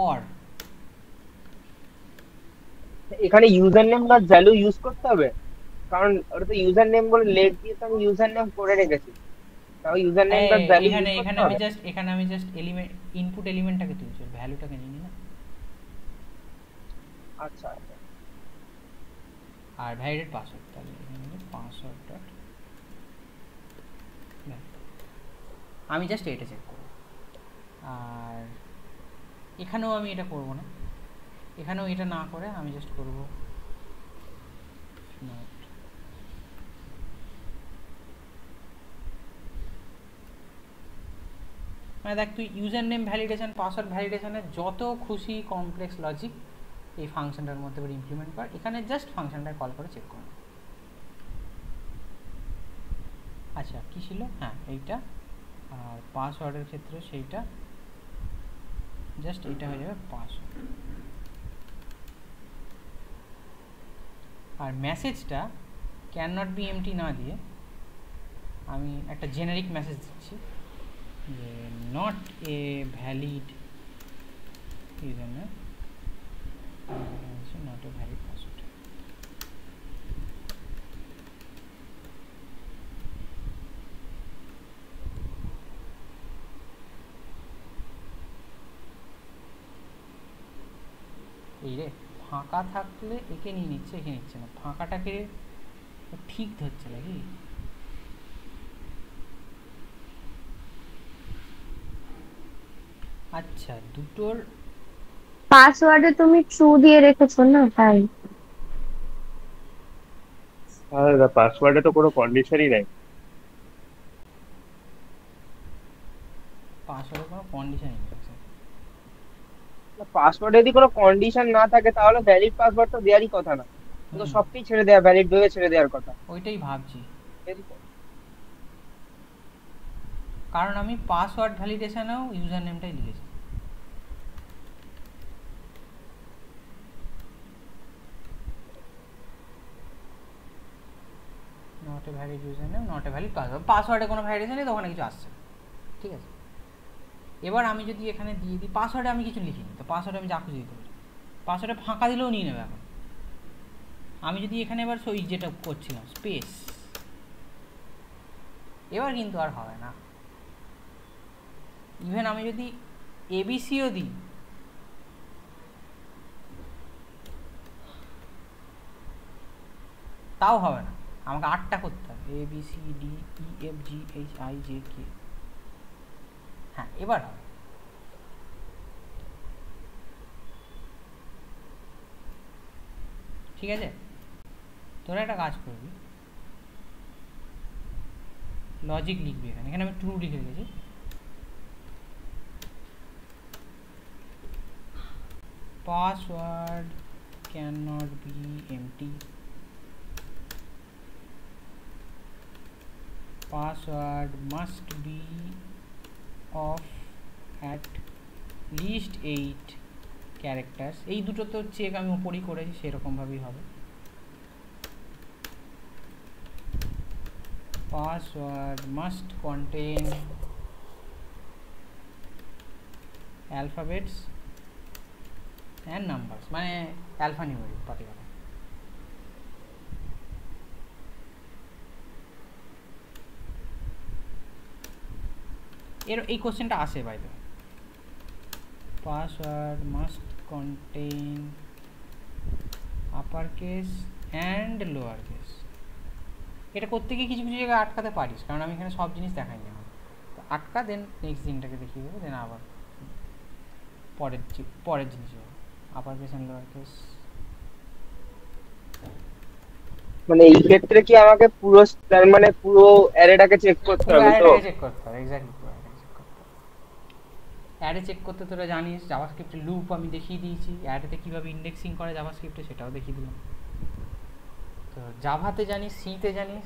অর এখানে user name dot value use করতে হবে, কারণ ওটা তো ইউজার নেম বলে লেট দিয়ে তো আমি ইউজার নেম করে রেখেছি, তাও ইউজার নেম ডট ভ্যালু এখানে আমি জাস্ট এলিমেন্ট, ইনপুট এলিমেন্টটাকে তুলছি, ভ্যালুটাকে নিয়ে নিলাম। আচ্ছা আচ্ছা। আর ভ্যালিডেট পাসওয়ার্ড, তাহলে এখানে পাসওয়ার্ড ডট, আমি জাস্ট এটা চেক করব। আর এখানেও আমি এটা করব না, এখানেও এটা না করে আমি জাস্ট করব মানে দেখ, তুই ইউজার নেম ভ্যালিডেশন, পাসওয়ার্ড ভ্যালিডেশনের যত খুশি কমপ্লেক্স লজিক এই ফাংশনটার মধ্যে ইমপ্লিমেন্ট কর, এখানে জাস্ট ফাংশনটা কল করে চেক করো। আচ্ছা কি ছিল, হ্যাঁ এইটা, আর পাসওয়ার্ডের ক্ষেত্রে সেইটা, জাস্ট এটা হয়ে যাবে পাসওয়ার্ড। আর মেসেজটা ক্যান নট বি এমটি না দিয়ে আমি একটা জেনারিক মেসেজ দিচ্ছি যে not a valid user name, not a valid password. এই রে, ফাঁকা থাকলে একে নিয়ে নিচ্ছে, একে নিচ্ছে না, ফাঁকাটাকে ঠিক ধরছে নাকি? আচ্ছা দুটোর পাসওয়ার্ডে তুমি ট্রু দিয়ে রেখেছো না, তাই। আরে পাসওয়ার্ডে তো কোনো কন্ডিশনই নাই। পাসওয়ার্ডে কোনো কন্ডিশনই নেই। পাসওয়ার্ডে যদি কোনো কন্ডিশন না থাকে তাহলে ভ্যালিড পাসওয়ার্ড তো দেওয়ারই কথা না, তো সবটাই ছেড়ে দেওয়া, ভ্যালিড ভেবে ছেড়ে দেওয়ার কথা। ওইটাই ভাবছি, কারণ আমি পাসওয়ার্ড ভ্যালিডেশনেও ইউজার নেমটাই লিখেছি। Not a valid user name, not a valid password, পাসওয়ার্ডে কোনো ভ্যালিডেশন নেই, তখন কিছু আসছে, ঠিক আছে? এবার আমি যদি এখানে দিয়ে দিই, পাসওয়ার্ডে আমি কিছু লিখিনি, তো পাসওয়ার্ডে আমি যা খুশি দিতে পারি, পাসওয়ার্ডে ফাঁকা দিলেও নিয়ে নেবে। এখন আমি যদি এখানে এবার সই যেটা করছিলাম স্পেস, এবার কিন্তু আর হবে না। ইভেন আমি যদি এবিসিও দিই, তাও হবে না, আমাকে 8টা করতে হবে, A B C D E F G H I J K. হ্যাঁ এবার হবে। ঠিক আছে, তোরা একটা কাজ করবি, লজিক লিখবি এখানে, এখানে আমি ট্রু লিখে রেখেছি। Password can not be empty, password must be of at least 8 characters. এই দুটো তো চেক আমি উপরই করেছি, সেরকমভাবেই হবে। Password must contain alphabets and numbers মানে অ্যালফা নিউমেরিক পার্টিকুলার। এই কোশ্চেনটা আসে by the way, password must contain upper case and lower case. এটা করতে গিয়ে কিছু কিছু জায়গায় আটকাতে পারিস, কারণ আমি এখানে সব জিনিস দেখাইনি আমার, তো আটকা দেন নেক্সট দিনটাকে দেখিয়ে দেবো, দেন আবার পরের জিনিস আপার কেস অ্যান্ড লোয়ার কেস। মানে এই ক্ষেত্রে কি আমাকে পুরো তার মানে পুরো অ্যারেটাকে চেক করতে হবে? তো চেক করতে হবে, এক্স্যাক্টলি অ্যারে চেক করতে তোরা জানিস, জাভাস্ক্রিপ্টের লুপ আমি দেখিয়ে দিয়েছি, অ্যারেতে কীভাবে ইন্ডেক্সিং করে জাভাস্ক্রিপ্টে সেটাও দেখিয়ে দিলাম। তো জাভাতে জানিস, সিতে জানিস,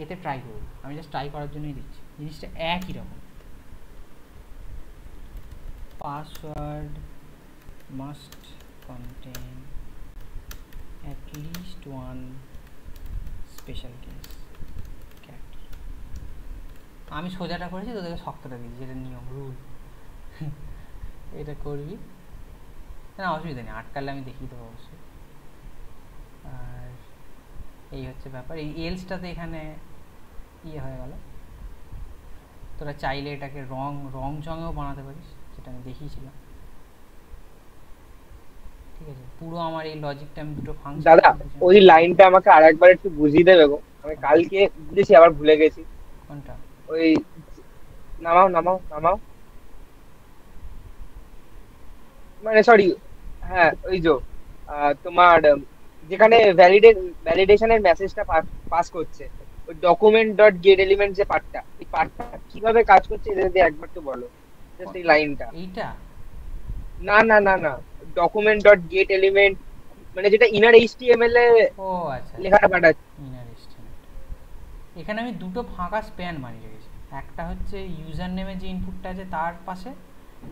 এতে ট্রাই করবি, আমি জাস্ট ট্রাই করার জন্যই দিচ্ছি, জিনিসটা একই রকম। Password must contain at least one special case character। আমি সোজাটা করেছি, তোদেরকে শক্তটা দিয়েছি, যেটা নিয়ম রুল, এটা করবি না, অসুবিধা নেই, আটকালে আমি দেখিয়ে দেবো অবশ্যই। আর এই হচ্ছে ব্যাপার, এই এলসটাতে এখানে ইয়ে হয়ে গেল, তোরা চাইলে এটাকে রং চঙেও বানাতে পারিস, যেটা আমি দেখিয়েছিলাম। ঠিক আছে, পুরো আমার এই লজিকটা আমি দুটো ফাংশন। দাদা ওই লাইনটা আমাকে আরেকবার একটু বুঝিয়ে দেবে গো, আমি কালকে বুঝেছি আবার ভুলে গেছি। কোনটা? ওই নামাও নামাও নামাও, মানে সরি, হ্যাঁ ওই যে তোমার যেখানে ভ্যালিডেশনের মেসেজটা পাস করছে, ওই ডকুমেন্ট ডট গেট এলিমেন্ট যে পার্টটা, এই পার্টটা কিভাবে কাজ করছে এটা যদি একবার তো বলো, জাস্ট এই লাইনটা। এইটা না না না না, ডকুমেন্ট ডট গেট এলিমেন্ট মানে যেটা ইনার এইচটিএমএল এ ও আচ্ছা লেখাটা পাঠাচ্ছে। ইনার এস্টিমেট, এখানে আমি দুটো ফাঁকা স্প্যান বানিয়ে রেখেছি, একটা হচ্ছে ইউজার নেমের যে ইনপুটটা আছে তার পাশে,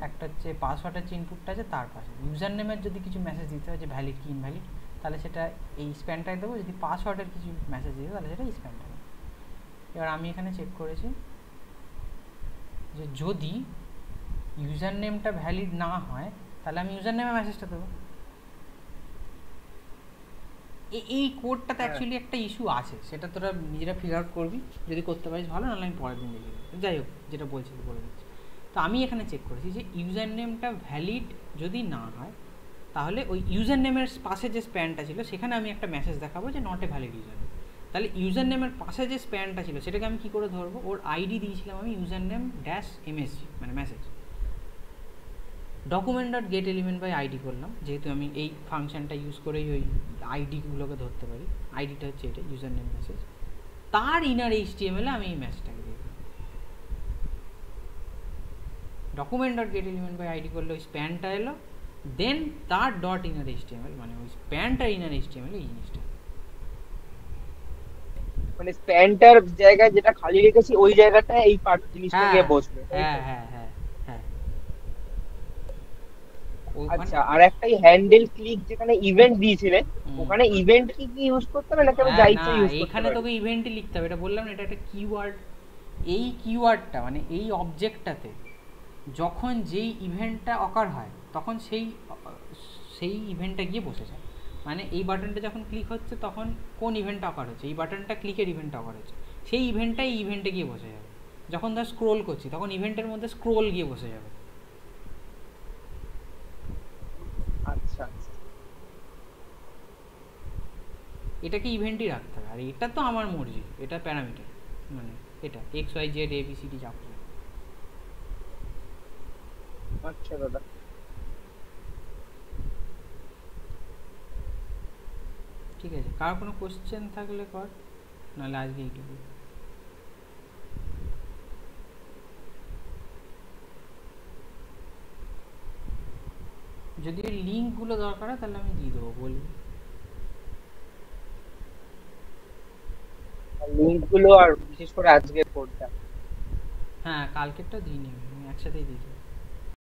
একটা হচ্ছে পাসওয়ার্ডের যে ইনপুটটা আছে তার পাশে। ইউজার নেমের যদি কিছু মেসেজ দিতে হয় যে ভ্যালিড কি ইনভ্যালিড, তাহলে সেটা এই স্প্যানটায় দেবো, যদি পাসওয়ার্ডের কিছু মেসেজ দিতে তাহলে সেটা এই স্প্যানটা দেবো। এবার আমি এখানে চেক করেছি যে যদি ইউজার নেমটা ভ্যালিড না হয় তাহলে আমি ইউজার নেমে মেসেজটা দেবো। এই কোডটাতে অ্যাকচুয়ালি একটা ইস্যু আছে, সেটা তোরা নিজেরা ফিগার আউট করবি, যদি করতে পারিস ভালো, নাহলে আমি পরের দিন দেখিয়ে দেবো। যাই হোক, যেটা বলছি বলে দিচ্ছি। তো আমি এখানে চেক করেছি যে ইউজার নেমটা ভ্যালিড যদি না হয় তাহলে ওই ইউজার নেমের পাশে যে স্প্যানটা ছিল সেখানে আমি একটা মেসেজ দেখাবো যে not a valid user name. তাহলে ইউজার নেমের পাশে যে স্প্যানটা ছিল সেটাকে আমি কী করে ধরবো, ওর আইডি দিয়েছিলাম আমি ইউজার নেম ড্যাশ এমএসজি মানে message, document dot get element by ID করলাম, যেহেতু আমি এই ফাংশনটা ইউজ করেই ওই আইডিগুলোকে ধরতে পারি। আইডিটা হচ্ছে এটা ইউজার নেম মেসেজ, তার ইনার এইচটিএমএলে আমি এই মেসেজটাকে দিয়ে দেবো। Document dot get element by ID করলে ওই স্প্যানটা এলো, দেন তার ডট ইনার এইচটিএমএল মানে ওই স্প্যানটার ইনার এইচটিএমএল এই জিনিসটা, মানে স্প্যানটার জায়গায় যেটা খালি রেখেছি ওই জায়গাটা এই পার্ট জিনিসটা গিয়ে বসবে। হ্যাঁ হ্যাঁ হ্যাঁ হ্যাঁ। আচ্ছা, আর একটাই হ্যান্ডেল ক্লিক যেখানে ইভেন্ট দিয়েছিলে, ওখানে ইভেন্ট কি ইউজ করতে হবে নাকি আমি যা ইচ্ছা ইউজ করতে পারি? এখানে তোকে ইভেন্টই লিখতে হবে, এটা বললাম না, এটা একটা কিওয়ার্ড। এই কিওয়ার্ডটা মানে এই অবজেক্টটাতে যখন যেই ইভেন্টটা অকার হয় তখন সেই ইভেন্টটা গিয়ে বসে যায়। মানে এই বাটনটা যখন ক্লিক হচ্ছে তখন কোন ইভেন্টটা অকার হচ্ছে, এই বাটনটা ক্লিকের ইভেন্টটা অকার হচ্ছে, সেই ইভেন্টটাই ইভেন্টে গিয়ে বসে যাবে। যখন ধর স্ক্রোল করছি তখন ইভেন্টের মধ্যে স্ক্রোল গিয়ে বসে যাবে। আচ্ছা, এটাকে ইভেন্টই রাখতে হবে, আর এটা তো আমার মর্জি, এটা প্যারামিটার, মানে এটা এক্স ওয়াই জেড এ বি সি ডি যা কিছু। আচ্ছা দাদা, ঠিক আছে, কার কোনো কোশ্চেন থাকলে কর, নাহলে আজকে এইটুকু। যদি লিঙ্কগুলো দরকার হয় তাহলে আমি দিয়ে দেবো, বলি। লিঙ্কগুলো আর বিশেষ করে আজকের কোডটা। হ্যাঁ কালকেরটা দিয়ে নিবি, আমি একসাথেই দিয়ে দেবো।